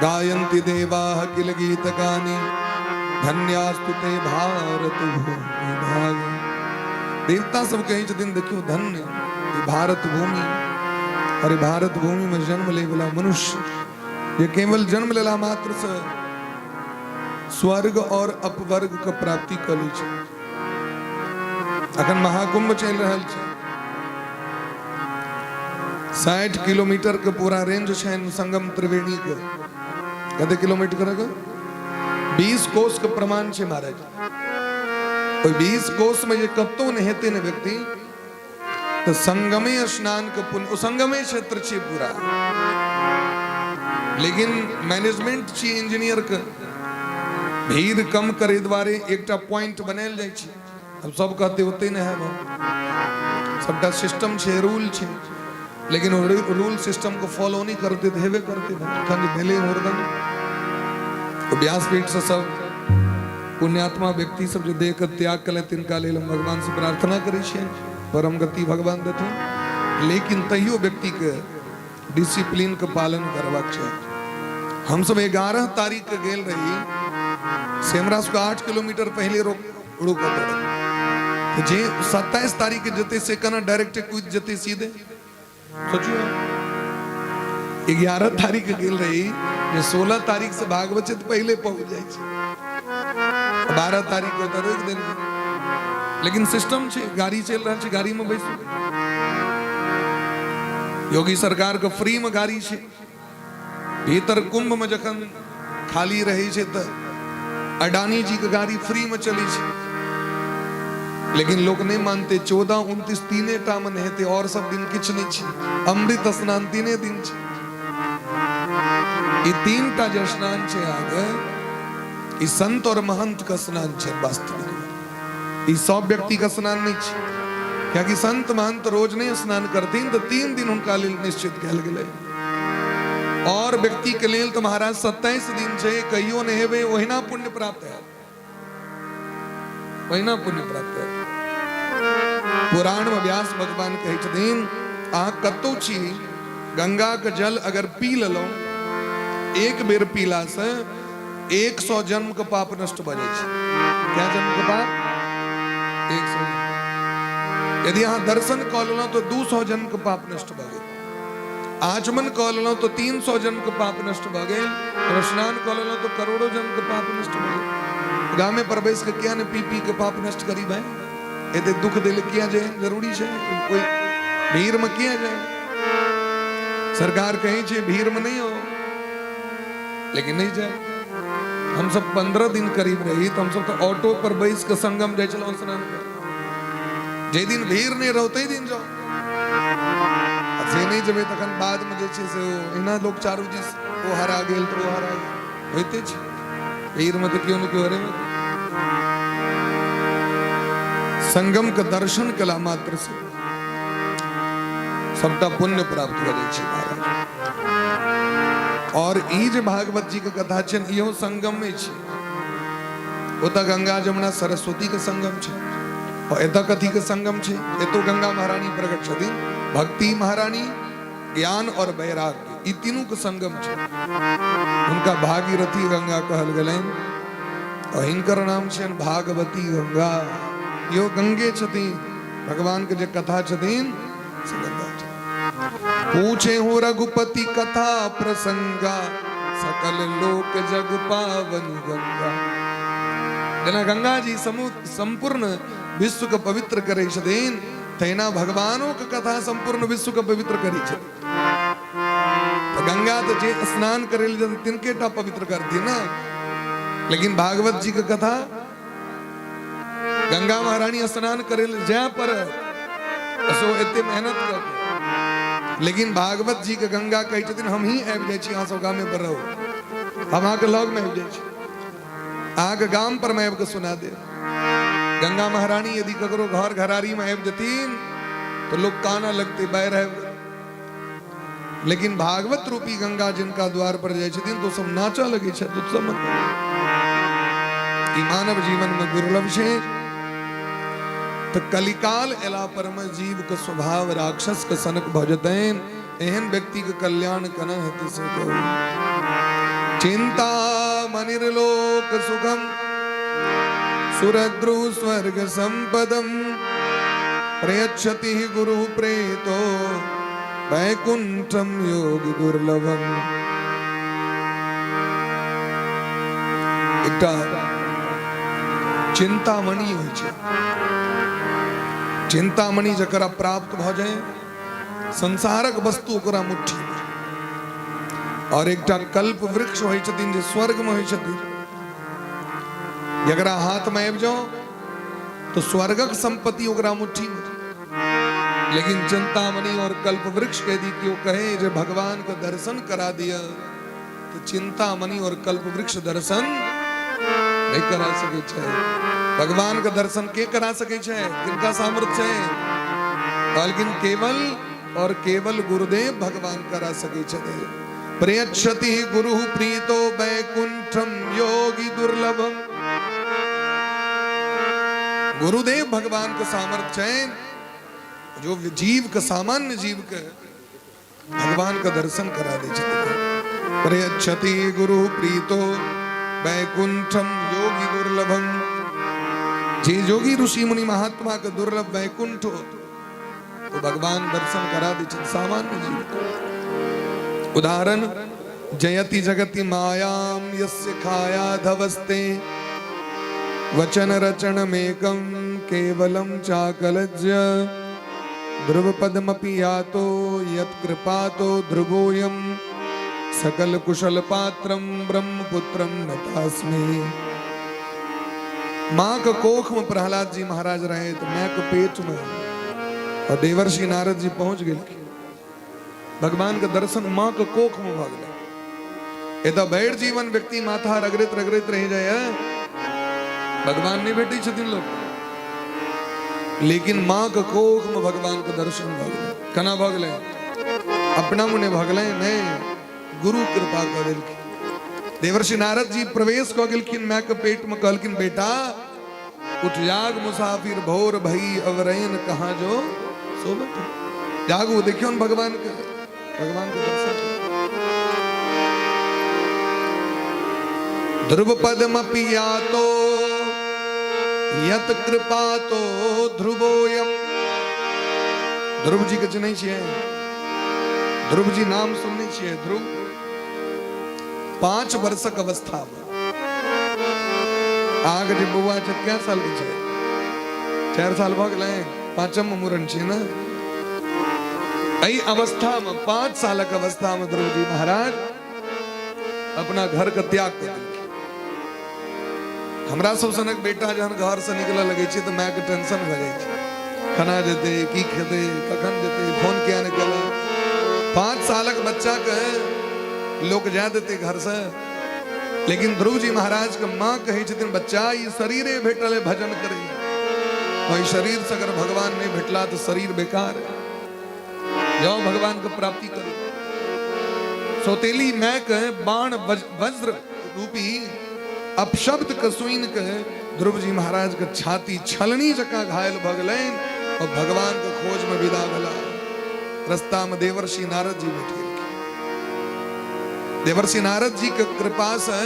गायन्ति देवाः किल गीतकानि धन्यास्तुते भारत भूमि भाग। देवता सब कहे छथिन देखियो धन्य ई भारत भूमि, अरे भारत भूमि में जन्म ले वाला मनुष्य ये केवल जन्म लेला मात्र से स्वर्ग और अपवर्ग के प्राप्ति कर लै छै। अखन महाकुंभ चल रहल छै, 60 किलोमीटर के पूरा रेंज छै संगम त्रिवेणी के। कते किलोमीटर के 20 कोस के प्रमाण छै महाराज। ओइ 20 कोस में जे कतो न हेते न व्यक्ति तो संगमे स्नान के पुण्य, संगमे क्षेत्र छै पूरा। लेकिन मैनेजमेंट छी इंजीनियर के भीड़ कम करे द्वारे एकटा पॉइंट बनायल जाय छै। अब सब कहते होते न है, सबटा सिस्टम छै, रूल छै, लेकिन रूल सिस्टम को फॉलो नहीं करते तो हेबे करते भेले मुर्दन। तो व्यासपीठ से सब पुण्यात्मा व्यक्ति सब जो देख त्याग कले तिनका लेल हम भगवान से प्रार्थना करै छियनि परम गति भगवान देथिन। लेकिन तैयो व्यक्ति के डिसिप्लिन के पालन करबाक चाहिए। हम सब 11 तारीख के गेल रही से हमरा सबके 8 किलोमीटर पहले रुकत रहे, तो जे 27 तारीख के जते से कना डायरेक्ट कूद जते सीधे सोचियो। 11 तारीख के गेल रही जे 16 तारीख से भागवत से पहले पहुंच जाए छै, 12 तारीख को तो रोक देल। लेकिन सिस्टम छै, गाड़ी चल रहा छै, गाड़ी में बैसू। योगी सरकार के फ्री में गाड़ी छै, भीतर कुंभ में जखन खाली रही छै तो अडानी जी के गाड़ी फ्री में चली छै। लेकिन लोग नहीं मानते। 14, 29 तीने टा में हेते और सब दिन किछ नहीं छै। अमृत स्नान तीने दिन छै। ई 3 टा जे स्नान छै आगे ई संत और महंत का स्नान छै वास्तविक। ई सब व्यक्ति का स्नान नहीं छै, क्योंकि संत महंत रोज नहीं स्नान करथिन तो 3 दिन उनका लेल निश्चित कल गेलै। और व्यक्ति के लेल तो महाराज 27 दिन छै, कहियो नहीं हेबे ओहिना पुण्य प्राप्त है, ओहिना पुण्य प्राप्त है। पुराण में व्यास भगवान कहे छथिन अहाँ कतौ छी गंगा के जल अगर पी लेलौ एक बेर पीला से 100 जन्म के पाप नष्ट भ जाय छै। क्या जन्म के पाप? 100। यदि अहाँ दर्शन क लेलौ तो 200 जन्म के पाप नष्ट भ गेल। आचमन क लेलौ तो 300 जन्म के पाप नष्ट भ गेल। स्नान क लेलौ तो करोड़ों जन्म के पाप नष्ट भ गेल। गाँव में प्रवेश के किया ने पी के पाप नष्ट करी भाई, एते दुख दिल किया जाए जरूरी है। कोई भीड़ में किया जाए, सरकार कहीं छे भीड़ में नहीं हो, लेकिन नहीं जाए। हम सब 15 दिन करीब रही तो हम सब तो ऑटो पर बैस के संगम जाए चलो स्नान कर। जे दिन भीड़ नहीं रहते दिन जाओ, से नहीं जबे तखन बाद में जे छे से इना लोग चारू जी वो हरा गेल तो वो हरा गेल होते छे। भीड़ में तो क्यों न क्यों हरे में संगम का दर्शन कला मात्र से सबटा पुण्य प्राप्त हो जाए छे महाराज। और ई जे भागवत जी के कथा छे इहो संगम में छे। ओता गंगा जमुना सरस्वती के संगम छे। और एता कथी के संगम छे ए तो गंगा महारानी प्रकट छथिन भक्ति महारानी ज्ञान और वैराग्य ई तीनों के संगम छे उनका भागीरथी गंगा कहल गेलैन और हिनकर नाम छेन भागवती गंगा यो गंगे छथिन भगवान के जे कथा छथिन से गंगा छथिन पूछे हो रघुपति कथा प्रसंगा सकल लोक जग पावन गंगा जना गंगा जी संपूर्ण विश्व का पवित्र करे छथिन तैना भगवानों का कथा संपूर्ण विश्व का पवित्र करी छथिन तो गंगा तो जे स्नान करे तिनके टा पवित्र करती ना लेकिन भागवत जी का कथा गंगा महारानी स्नान करे जय पर असो एते मेहनत कर लेकिन भागवत जी के गंगा कही छथिन हम ही आबि जाइ छी अहाँ सब गाम में बरहो हम अहाँ के लग में आबि जाइ छी अहाँ के गाम पर मैं आबि के सुना दे गंगा महारानी यदि ककरो घर घरारी में आबि जतीन तो लोग काना लगते बैर है लेकिन भागवत रूपी गंगा जिनका द्वार पर जाइ छथिन तो सब नाचा लगे छै उत्सव में मानव जीवन में दुर्लभ छे तो कलिकाल एला पर में जीव के स्वभाव राक्षस के सनक भजतैन एहन व्यक्ति के कल्याण कना हेतु से कहो चिंता मनिर्लोक सुखम सुरद्रु स्वर्ग संपदम प्रयच्छति गुरु प्रेतो वैकुंठम योगी दुर्लभम एकटा चिंतामणि होइ छै चिंतामणि जकरा प्राप्त भ जाए संसारक वस्तु ओकरा मुट्ठी में और एकटा कल्प वृक्ष होइ छथिन जे स्वर्ग में होइ छथिन जकरा हाथ में आबि जाओ तो स्वर्गक संपत्ति ओकरा मुट्ठी में लेकिन चिंतामणि और कल्प वृक्ष के यदि क्यों कहे जे भगवान का दर्शन करा दिया तो चिंतामणि और कल्प वृक्ष दर्शन नहीं करा सके छे भगवान का दर्शन के करा सके छे किनका सामर्थ्य है लेकिन केवल और केवल गुरुदेव भगवान करा सके छे प्रयच्छति गुरु प्रीतो वैकुंठम योगी दुर्लभम गुरुदेव भगवान का सामर्थ्य है जो जीव का सामान्य जीव के भगवान का दर्शन करा दे छथिन प्रयच्छति गुरु प्रीतो वैकुंठम योगी दुर्लभम जे जोगी ऋषि मुनि महात्मा के दुर्लभ वैकुंठ हो तो भगवान दर्शन करा दे सामान्य जीव उदाहरण जयति जगति मायाम यस्य खाया धवस्ते वचन रचनमेकं केवलं चाकलज्य ध्रुव पदमपि यातो यत्कृपातो ध्रुवोऽयं सकल कुशल पात्रम ब्रह्मपुत्रम नतास्मि माँ के कोख में प्रहलाद जी महाराज रहे तो माँ के पेट में और देवर्षि नारद जी पहुंच गए भगवान के दर्शन माँ के कोख में भ गए तो बैठ जीवन व्यक्ति माथा रगड़ित रगड़ित रह जाए भगवान नहीं भेटी छथिन लोग लेकिन माँ के कोख में भगवान के दर्शन भ गए कना भ गए अपना मुने भ गए नहीं गुरु कृपा कर देलखिन देवर्षि नारद जी प्रवेश क गेलखिन माँ के पेट में कहलखिन बेटा उठ जाग मुसाफिर भोर भई अवरैन कहाँ जो सोबत जागो देखियो भगवान के दर्शन ध्रुव पदमपि यातो यत कृपातो ध्रुवोयम ध्रुव जी के जनै छियै ध्रुव जी नाम सुनने छियै ध्रुव 5 वर्षक अवस्था में आगे जे बउआ छै क्या साल के छै 4 साल भ गेलै 5म मूरन छै ना एही अवस्था में 5 सालक अवस्था में ध्रुव जी महाराज अपना घर का त्याग कर देलखिन हमरा सब सनक बेटा जहन घर से निकल लगे छै तो माय के टेंशन भ जाय छै खाना देते की खेते कखन देते फोन किया नहीं कल 5 सालक बच्चा के लोग जा देते घर से लेकिन ध्रुव जी महाराज के माँ कहे छथिन बच्चा ये शरीरे भेटल भजन करे वही शरीर से अगर भगवान नहीं भेटला तो शरीर बेकार है जाओ भगवान को प्राप्ति करो सौतेली मैं के बाण वज्र रूपी अपशब्द कसुइन के ध्रुव जी महाराज के छाती छलनी जका घायल भगलैन और भगवान के खोज में विदा भला। रास्ता में देवर्षि नारद जी बैठे। देवर्षि नारद जी के कृपा से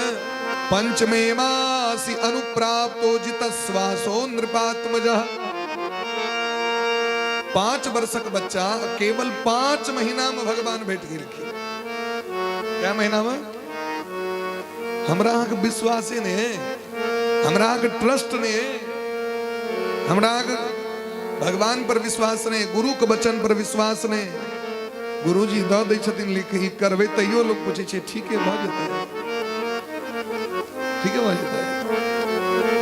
पंचमे मासी अनुप्राप्तो जितस्वासो नृपात्मजः। 5 वर्षक बच्चा केवल 5 महीना में भगवान भेट गए। क्या महीना में? हमरा के विश्वासे ने, हमरा के ट्रस्ट ने, हमरा के भगवान पर विश्वास ने, गुरु के वचन पर विश्वास ने। गुरु जी द दै छथिन लिख ही करबे तैयो लोग पूछे छे ठीक है भ जेतै, ठीक है भ जेतै।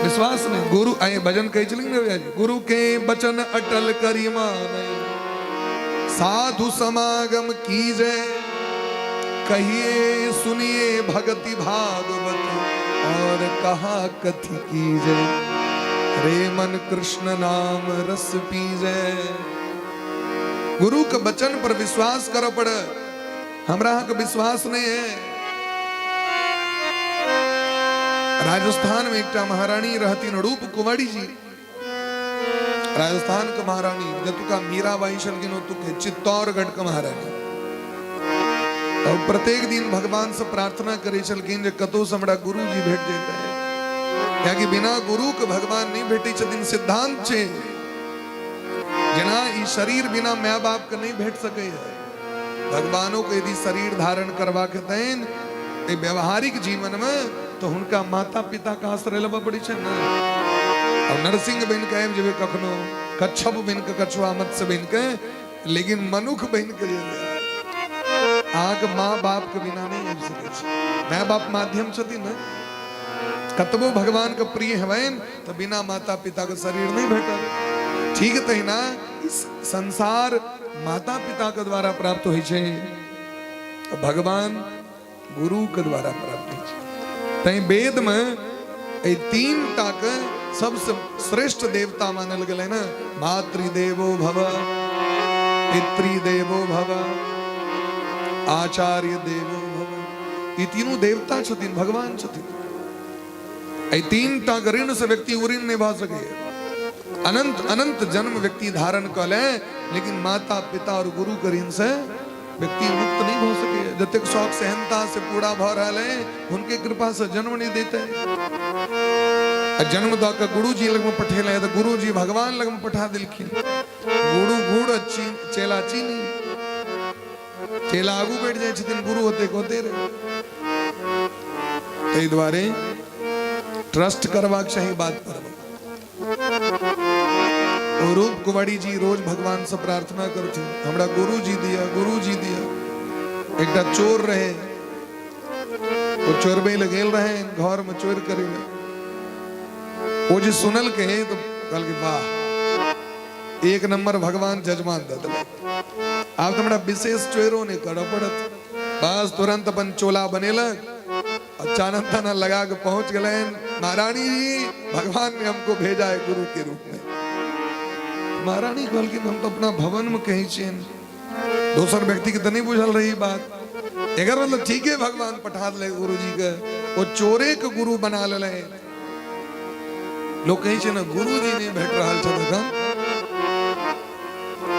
विश्वास ने गुरु आए भजन कहे चलेंगे ना भैया जी, गुरु के वचन अटल करी माने, साधु समागम कीजे, कहिए सुनिए भगति भागवत, और कहा कथि कीजे, रे मन कृष्ण नाम रस पीजे। गुरु के वचन पर विश्वास करो पड़, हमरा के विश्वास नहीं है। राजस्थान में एक महारानी रहती रूप कुमारी जी, राजस्थान का महारानी जतुका मीराबाई शलगिनो तुके चित्तौड़गढ़ का महारानी। और प्रत्येक दिन भगवान से प्रार्थना करे चलकिन जे कतो समड़ा गुरु जी भेट जाता है, क्या कि बिना गुरु के भगवान नहीं भेटी छथिन। सिद्धांत छे जना ई शरीर बिना माँ बाप के नहीं भेट सके है। भगवानों को यदि शरीर धारण करवा के तैन व्यवहारिक जीवन में तो उनका माता पिता का आश्रय लेवा पड़ी छे ना। और नरसिंह बन के जेबे कखनो, कच्छप बन के कछुआ, मत्स्य बन के, लेकिन मनुख बन के आग माँ बाप के बिना नहीं आबि सके छै। माँ बाप माध्यम छथिन ना, कतबो भगवान के प्रिय हवेन तो बिना माता पिता के शरीर नहीं भेटल। ठीक तहिना इस संसार माता पिता के द्वारा प्राप्त होइ छै, भगवान गुरु के द्वारा प्राप्त होइ छै। तै वेद में ए 3 टा के सबसे श्रेष्ठ देवता मानल गेलै ना, मातृदेवो भव, पितृदेवो भव, आचार्य देवो भव। ये तीनों देवता छथिन, भगवान छथिन। ए 3 टा ऋण से व्यक्ति उऋण नहीं भा सके। अनंत अनंत जन्म व्यक्ति धारण कर ले, लेकिन माता पिता और गुरु के ऋण से व्यक्ति मुक्त नहीं हो सके। जब तक शौक सहनता से पूरा भ रहा है, उनके कृपा से जन्म नहीं देते। जन्म द के गुरु जी लग में पठेले तो गुरु जी भगवान लग में पठा दिलखिन। गुरु गुड़ चेला चीनी, चेला आगू बैठ जाए छथिन, गुरु होते होते रहे। तै द्वारे ट्रस्ट करवाक चाहिए बात पर। और रूप कुमारी जी रोज भगवान से प्रार्थना करती, हमरा गुरु जी दिया, गुरु जी दिया। एकटा चोर रहे, वो चोरबे लगेल रहे, घर में चोर करे। वो जी सुनल के तो कल के वाह 1 नंबर भगवान जजमान दत। आप तो बड़ा विशेष चोरों ने करो पड़त, बस तुरंत अपन चोला बनेलक, अचानक थाना लगा के पहुंच गए। महारानी जी भगवान ने हमको भेजा है गुरु के रूप में। महारानी कहल कि हम तो अपना भवन में कहीं चेन, दूसर व्यक्ति की तो नहीं बुझल रही बात। अगर मतलब ठीक है भगवान पठा ले गुरु जी के, वो चोरे के गुरु बना ले। लोग कहीं ना गुरु जी नहीं भेट रहा छन,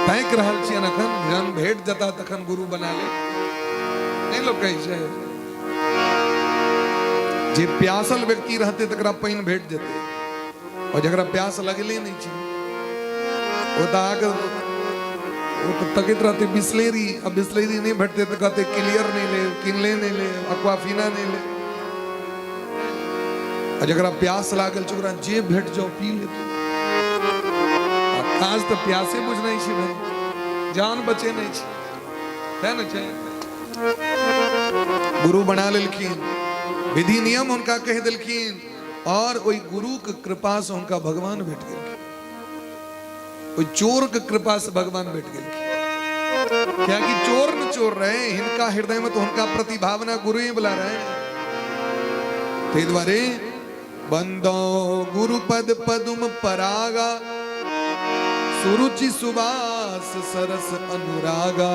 फेंक रहा छियन, जन भेट जता तखन गुरु बना ले। नहीं लोग कहीं छे जे प्यासल व्यक्ति रहते तकरा पानी भेट जेते, और जकरा प्यास लगले नहीं छे वो तो आके वो तो तकित रहते बिस्लेरी। अब बिस्लेरी नहीं भेटते तो कहते क्लियर नहीं ले, किनले नहीं ले, अक्वाफिना नहीं ले। और जकरा प्यास लागल चोरा जे भेट जाओ पी ले। आज तो प्यासे बुझ नहीं छे भाई, जान बचे नहीं छे, है ना छे। गुरु बना लेलखिन, विधि नियम उनका कह दिलखिन, और वही गुरु के कृपा से उनका भगवान भेट गए। वही चोर के कृपा से भगवान भेट गए। क्या कि चोर न चोर रहे, इनका हृदय में तो उनका प्रतिभावना गुरु ही बुला रहे। ते द्वारे बंदो गुरु पद पदुम परागा, सुरुचि सुबास सरस अनुरागा,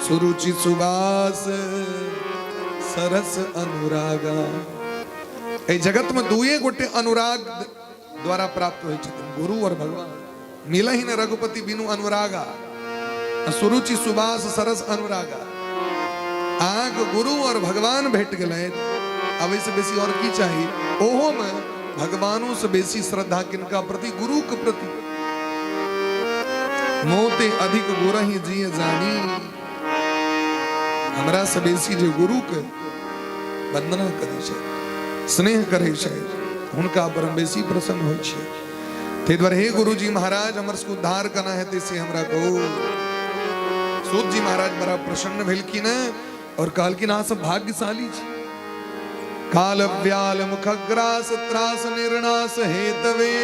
सुरुचि सुबास सरस अनुरागा। ए जगत में दुए गोटे अनुराग द्वारा प्राप्त हुई छथिन, गुरु और भगवान। मिला ही न रघुपति बिनु अनुरागा, सुरुचि सुबास सरस अनुरागा। आग गुरु और भगवान भेट गए, अब इससे बेसी और की चाहिए। ओहो में भगवानों से बेसी श्रद्धा किनका प्रति, गुरु के प्रति। मोते अधिक गुरहि जिय जानी, हमरा से बेसी जो गुरु के वंदना करे छे, स्नेह करे छे, उनका पर बेसी प्रसन्न होय छे। ते द्वारे हे गुरु जी महाराज, हमर से उद्धार करना है, तैसे हमरा कहू। सूत जी महाराज बड़ा प्रसन्न भेल की न, और कहल की ना सब भाग्यशाली छी। काल व्याल मुखग्रास त्रास निर्णास हेतवे,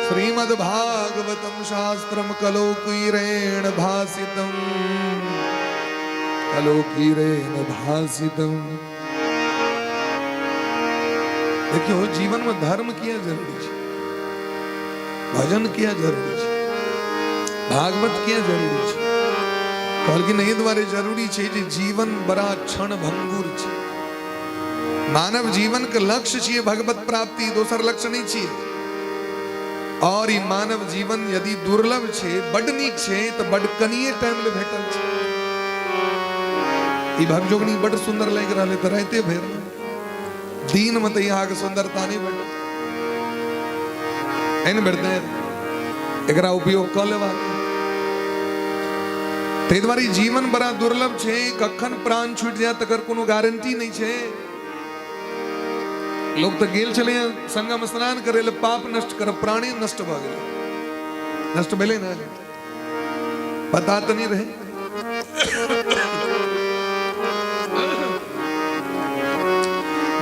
श्रीमद् भागवतम शास्त्रम कलोकीरेण भासितम, कलोकीरेण भासितम। देखियो जीवन में धर्म किया जरूरी है, भजन किया जरूरी है, भागवत किया जरूरी है। कहल की नहीं द्वारे जरूरी है जे जीवन बड़ा क्षण भंगुर है। मानव जीवन के लक्ष्य छे भगवत प्राप्ति, दोसर लक्ष्य नहीं छे। और ई मानव जीवन यदि दुर्लभ छे, बड़ नीक छे, तो बड़ कनिए टाइम ले भेटल छे। ई भगजोगनी बड़ सुंदर लग रहले, तो रहते भेर दिन में तो यहाँ के सुंदरता नहीं भेट एन भेटते, एकरा उपयोग कर लेवा। ते द्वारे जीवन बड़ा दुर्लभ छे, कखन प्राण छूट जाए तकर कोनो गारंटी नहीं छे। लोग तो गेल चले संगम स्नान करे ले, पाप नष्ट कर, प्राणी नष्ट भ गेले, नष्ट भेले ना, पता तो नहीं रहे।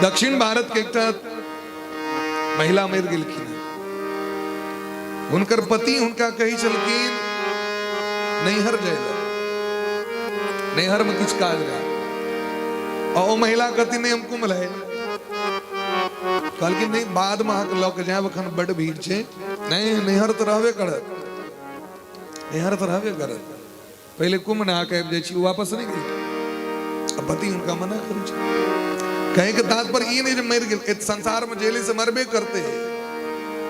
दक्षिण भारत के एकटा महिला मर गेलखिन, हुनकर पति हुनका कही छलखिन नैहर जाए, नैहर में किछ काज रहा, और महिला कहती नहीं हम कुंभ है। कहल की नहीं बाद में आके लौक जाए, अखन बड़ भीड़ छे, नहीं नैहर तो रहबे करत, नैहर तो रहबे करत। पहले कुंभ नहा के आबि जाइ छी, वापस नहीं गई। पति उनका मना करू छे, कहे के तात्पर्य ई नहीं जे मर गेल, संसार में जेले से मरबे करते हैं,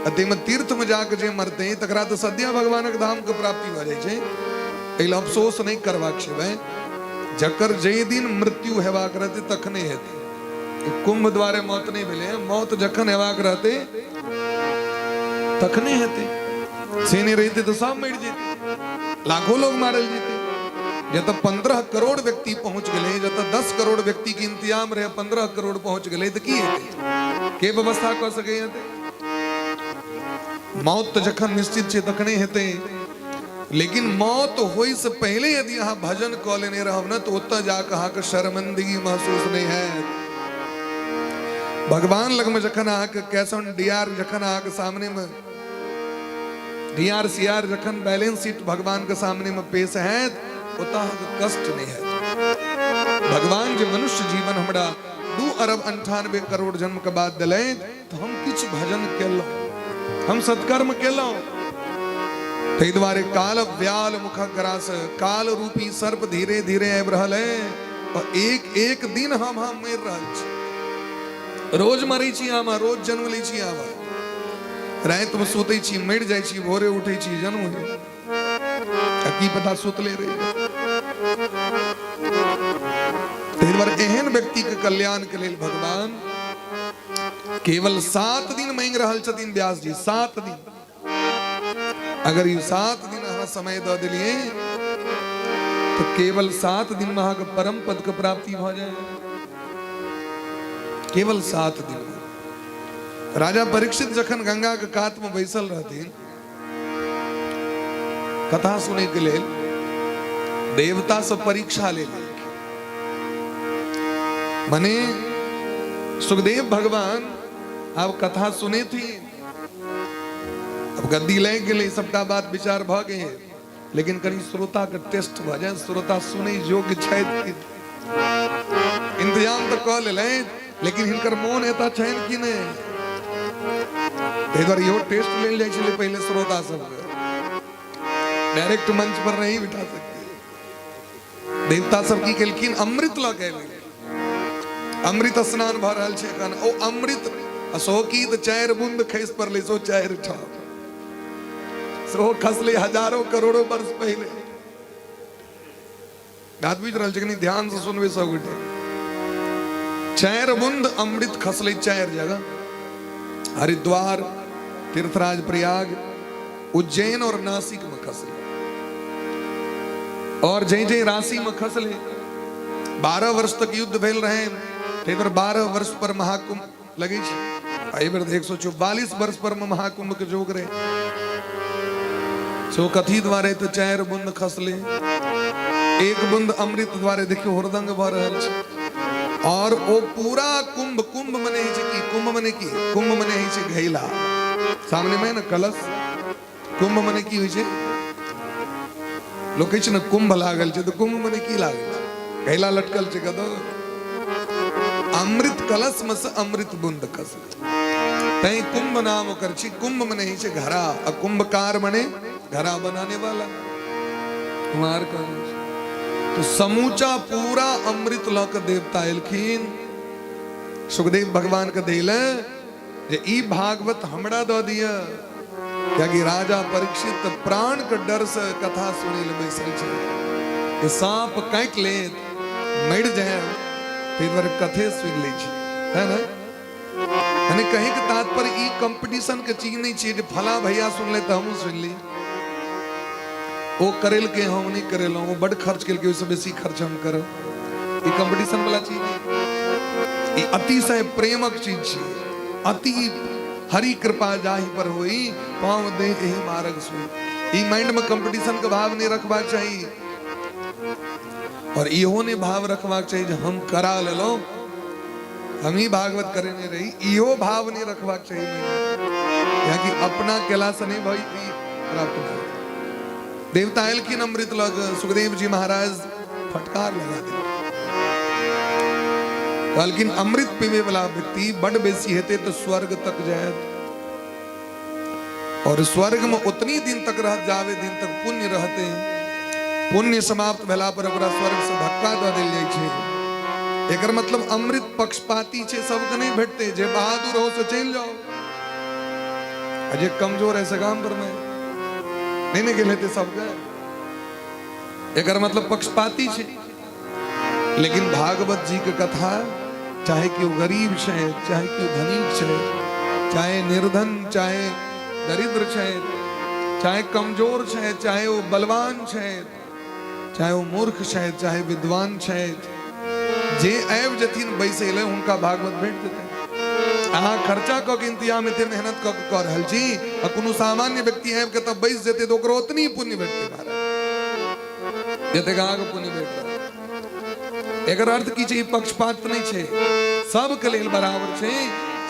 अति में तीर्थ में जाके जे मरते हैं तकरा तो सद्या भगवानक धाम के प्राप्ति भ जाय छे। एला अफसोस नहीं करबाक छै, जकर जे दिन मृत्यु हेबाक रहते तखने हेते। कुंभ द्वारे मौत नहीं भेले, मौत जखन हेबाक रहते तखने हेते। से नहीं रहते तो सब मर जेते, लाखों लोग मारल जेते। जब 15 करोड़ व्यक्ति पहुंच गए, जब 10 करोड़ व्यक्ति के इंतजाम रहे, 15 करोड़ पहुंच गए तो की हेते, के व्यवस्था कर सके हेते। मौत तो जखन निश्चित छे तखने हेते। लेकिन मौत होई से पहले यदि यहाँ भजन कऽ लेने रहब न, तो ओतऽ जाके अहाँके शर्मिंदगी महसूस नहीं है। भगवान लग में जखन अहाँके कैश ऑन डीआर जखन अहाँके सामने में डीआर सीआर जखन बैलेंस शीट भगवान के सामने में पेश है, ओतऽ अहाँके कष्ट नहीं है। भगवान जो मनुष्य जीवन हमरा 2 अरब 98 करोड़ जन्म के बाद दिले, तो हम किछ भजन केलौं, हम सत्कर्म केलौं। तै द्वारे काल व्याल मुखग्रास, काल रूपी सर्प धीरे धीरे आबि रहल है, और एक एक दिन हम मरि रहल छी। रोज मरै छी, हम रोज जन्म लै छी, हम रात में सुतै छी, मरि जाइ छी, भोरे उठै छी, जन्म होय, की पता सुतले रही। तै द्वारे एहन व्यक्ति के कल्याण के लेल भगवान केवल 7 दिन मांगि रहल छथिन व्यास जी, 7 दिन। अगर ये 7 दिन अहाँ समय दऽ देलिए तो केवल 7 दिन में अहाँके परम पद के प्राप्ति भ जाए, केवल 7 दिन में। राजा परीक्षित जखन गंगा के कात में बैसल रहथिन कथा सुने के लेल, देवता से परीक्षा ले ली। मने सुखदेव भगवान अब कथा सुने थी, अब गद्दी लग गए, सबटा बात विचार भ गए, लेकिन कहीं श्रोता के टेस्ट भ जाए, श्रोता सुने योग्य छथि। इंतजाम तो कऽ ले, लेकिन हिनकर मोन एता छनि कि नहीं, इधर यो टेस्ट लेल जाइ छलै पहले श्रोता सबके, डायरेक्ट मंच पर नहीं बिठा सकते। देवता सब की केलखिन, अमृत लऽ के अमृत स्नान भर रहल छै कन ओ अमृत असोकी त चार बूंद खैस पर ले सो चार ठाप सो खसले हजारों करोड़ों वर्ष पहले बात बुझ रहल छै कि नहीं? ध्यान से सुनबे सब गोटे। चार बूंद अमृत खसले चार जगह, हरिद्वार, तीर्थराज प्रयाग, उज्जैन और नासिक में खसले। और जय जय राशि में खसले 12 वर्ष तक युद्ध भेल रहे, 12 वर्ष पर महाकुंभ लगे छे। 144 वर्ष पर महाकुंभ के जोग रहे सो कथी द्वारे तो चार बूंद खसले, एक बूंद अमृत द्वारे देखियो हृदंग भर रहल छै। और ओ पूरा कुंभ, कुंभ मने है कि कुंभ मने की कुंभ मने है घैला सामने में ना कलश, कुंभ मने की होय छै लोग कहै छै ना कुंभ लागल छै, तो कुंभ मने की लागल छै? घैला लटकल छै कदो। अमृत कलश में से अमृत बूंद खसले तै कुंभ नाम ओकर छै। कुंभ मने है घड़ा, आ कुंभकार मने घड़ा बनाने वाला कुमार का। तो समूचा पूरा अमृत लौक देवता एलखिन सुखदेव भगवान के देले जे ई भागवत हमरा दो दिया, क्योंकि राजा परीक्षित प्राण के डर से कथा सुनी ले बैसल छै कि सांप काट ले मर जाए, फिर कथे सुन ले छै, है ना? यानी कहे के तात्पर्य ई कंपटीशन के चीज नहीं छै जे फला भैया सुन ले तो हम सुन ली, वो करेल के हम नहीं करेल, वो बड़ खर्च के उससे बेसी खर्च हम करो। ये कंपटीशन वाला चीज नहीं, ये अतिशय प्रेमक चीज छै। अति हरि कृपा जाहि पर होई पाँव दे एहि मार्ग सोई। ई माइंड में कंपटीशन का भाव नहीं रखबाक चाहिए, और इहो ने भाव रखबाक चाहिए जे हम करा ले लो, हम ही भागवत करे नहीं रही, इहो भाव नहीं रखबाक चाहिए या कि अपना केला से नहीं भाई प्राप्त ना। देवता एलखिन अमृत लग, सुखदेव जी महाराज फटकार लगा दे, कहलखिन अमृत पीवे वाला व्यक्ति बड़ बेसी हेते तो स्वर्ग तक जाए, और स्वर्ग में उतनी दिन तक रह जावे दिन तक पुण्य रहते, पुण्य समाप्त भेला पर ओकरा स्वर्ग से धक्का दे देल जाय छै। एकर मतलब अमृत पक्षपाती छै, सबके नहीं भेटते। जे बहादुर हो से चल जाओ, जे कमजोर है से काम पर में नहीं गेल हेते सबके। एकर मतलब पक्षपाती छै। लेकिन भागवत जी के कथा चाहे कि गरीब छै, चाहे कि धनिक छै, चाहे निर्धन, चाहे दरिद्र छै, चाहे कमजोर छै, चाहे वो बलवान छै, चाहे वो मूर्ख छै, चाहे विद्वान छै, जे आबि जथिन बैसे ले उनका भागवत भेट देते। अहाँ खर्चा क के इंतजाम एते मेहनत क के कर रहल छी, आ कोनो सामान्य व्यक्ति आबि के तब बैस जेते तो ओकरो उतनी पुण्य भेटते महाराज जते अहाँ के पुण्य भेट रहा। एकर अर्थ की छै पक्षपात नहीं छै, सब के लेल बराबर छै,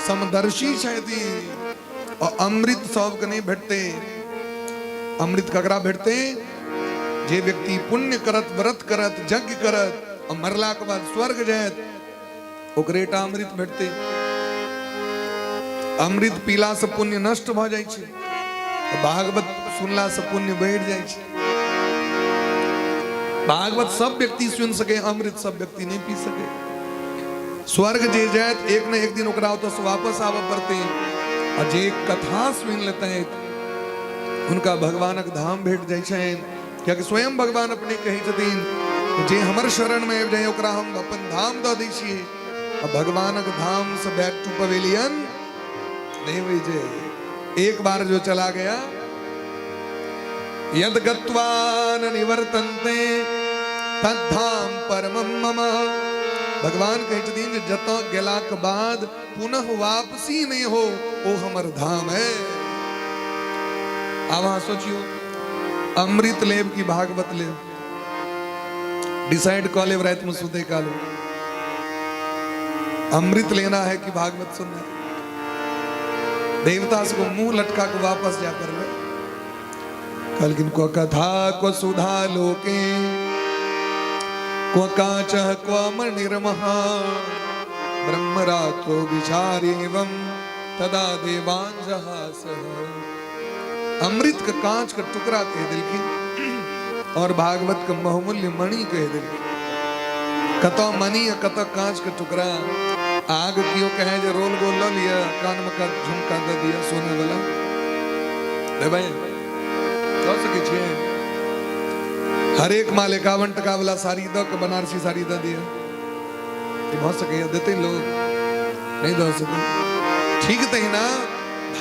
समदर्शी छथि। और अमृत सब के नहीं भेटते। अमृत ककरा भेटते? जे व्यक्ति पुण्य करत, व्रत करत, यज्ञ करत और मरला के बाद स्वर्ग जायत, ओकरेटा अमृत भेटते। अमृत पीला से पुण्य नष्ट भ जाय छै, भागवत सुनला से पुण्य बढ़ जाय छै। भागवत सब व्यक्ति सुन सके, अमृत सब व्यक्ति नहीं पी सके। स्वर्ग जे जायत एक न एक दिन ओकरा ओतऽ से वापस आवे पड़ते, और जे कथा सुन लेते हैं उनका भगवानक धाम भेट जाय छै। क्योंकि स्वयं भगवान अपने कहे छथिन जे हमर शरण में आबि जाय ओकरा हम अपन धाम दऽ दै छियै, और भगवानक धाम से बैक टू पवेलियन नहीं भेजे। एक बार जो चला गया, यद गत्वा न निवर्तन्ते तद्धाम परमम मम। भगवान कहे छथिन जे जतऽ गेला के बाद पुनः वापसी नहीं हो, वो हमर धाम है। अब वहां सोचियो, अमृत लेब की भागवत लेब, डिसाइड कर लेब रात में सुते कालो, अमृत लेना है कि भागवत सुनना है। देवता को मुंह लटका के वापस जा कर ले, कलकिन को कथा को सुधा लोके को काच को मणिर्महा ब्रह्मरात्रो विचारेवं तदा देवांजहास। अमृत का कांच का टुकड़ा कह दिलखिन, और भागवत का बहुमूल्य मणि कह दिलखिन। कतो मणि कतो कांच का टुकड़ा आग कियो कहे जे रोल गोल लो लिया कान में का झुमका दे दिया सोने वाला दे भाई तो सके छे हर एक माल 51 टका वाला साड़ी दो के बनारसी साड़ी दे दिया ये बहुत सके देते लोग नहीं दे सके ठीक तो ही ना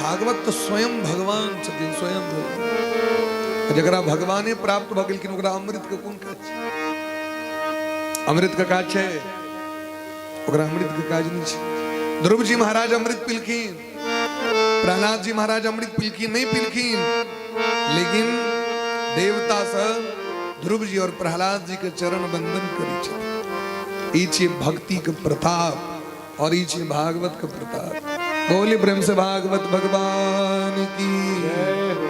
भागवत तो स्वयं भगवान छथिन स्वयं भगवान जकरा भगवाने प्राप्त भ गेल कि ओकरा अमृत के कोन काज छै अमृत का काज छै ओकरा अमृत के काज नहीं छै ध्रुव जी महाराज अमृत पिलखिन प्रहलाद जी महाराज अमृत पिलखिन नहीं पिलखिन लेकिन देवता से ध्रुव जी और प्रहलाद जी के चरण बंदन करी छथिन ई छै भक्ति के प्रताप और ई छै भागवत के प्रताप बोली ब्रह्म से भागवत भगवान की जय हो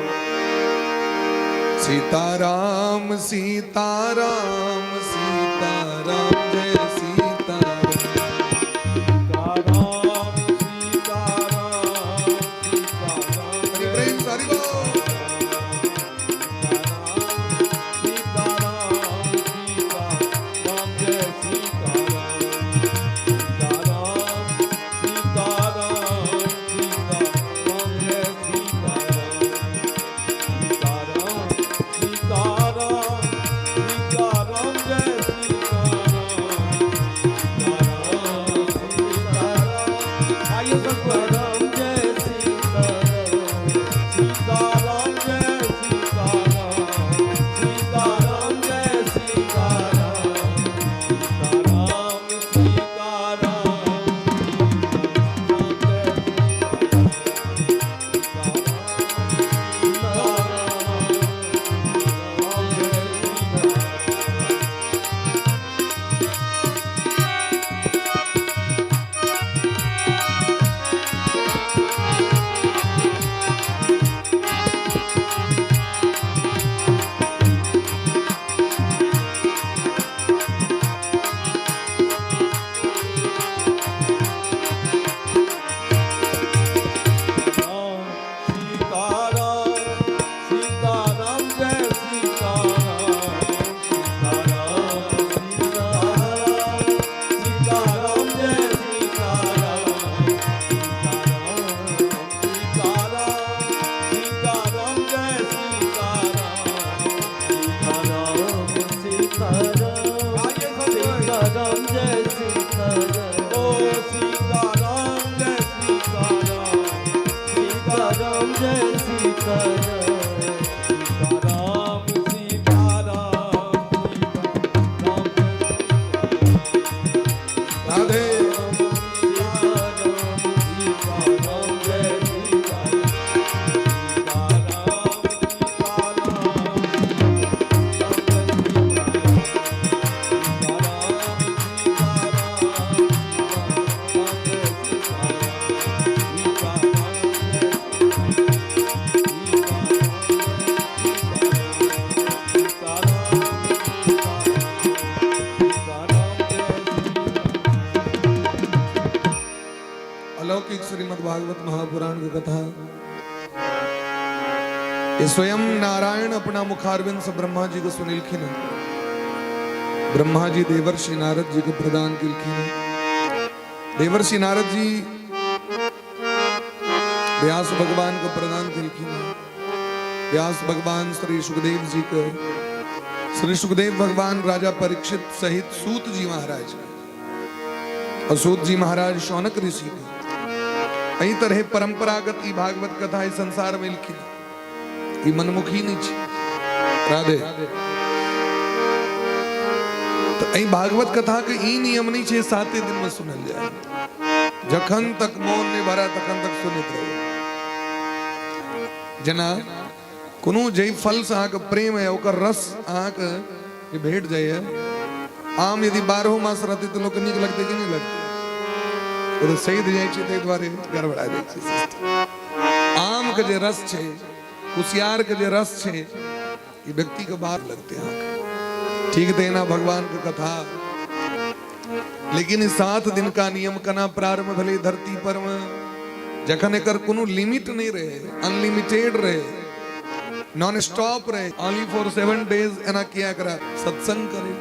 सीताराम सीताराम सीताराम जय सीताराम सीताराम सीताराम सीताराम हरि प्रेम से हरि बोल सीताराम सीताराम जय सीताराम सीताराम सीताराम सीताराम जय सीताराम सीताराम सीताराम सीताराम जय सीताराम आइए सीताराम जय सीताराम सीताराम जय सीताराम सीताराम जय सीताराम सीताराम सीताराम जय सीताराम सीताराम जय सीताराम सीताराम जय सीताराम सीताराम जय सीताराम ओ सीताराम जय सीताराम सीताराम जय सीताराम सीताराम सीताराम राधे सीताराम जय अलौकिक श्रीमद् भागवत महापुराण की कथा ये स्वयं नारायण अपना मुखारविंद से ब्रह्मा जी को सुनिलखिन ब्रह्मा जी देवर्षि नारद जी को प्रदान किलखिन देवर्षि नारद जी व्यास भगवान को प्रदान किलखिन व्यास भगवान श्री सुखदेव जी को श्री सुखदेव भगवान राजा परीक्षित सहित सूत जी महाराज और सूत जी महाराज शौनक ऋषि को कई तरह परंपरागत ई भागवत कथा इस संसार में लिखी ई मनमुखी नहीं छी राधे तो ई भागवत कथा के ई नियम नहीं छे 7 दिन में सुनल जाए जखन तक मोन ने भरा तखन तक सुनित रहो जना कोनो जय फल से आके प्रेम है ओकर रस आके ये भेट जाए आम यदि 12 मास रहते तो लोग नीक लगते कि नहीं लगते वो तो सही जाए छे ते द्वारे गड़बड़ा जाए छे आम के जे रस छे कुसियार के जे रस छे ये व्यक्ति के बाहर लगते हैं ठीक देना भगवान की कथा लेकिन 7 दिन का नियम कना प्रारंभ भले धरती पर में जखन एकर कोनो लिमिट नहीं रहे अनलिमिटेड रहे नॉन स्टॉप रहे ओनली फॉर 7 डेज एना किया करा सत्संग करे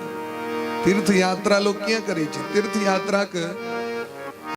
तीर्थ यात्रा लोग क्या करे छे तीर्थ यात्रा के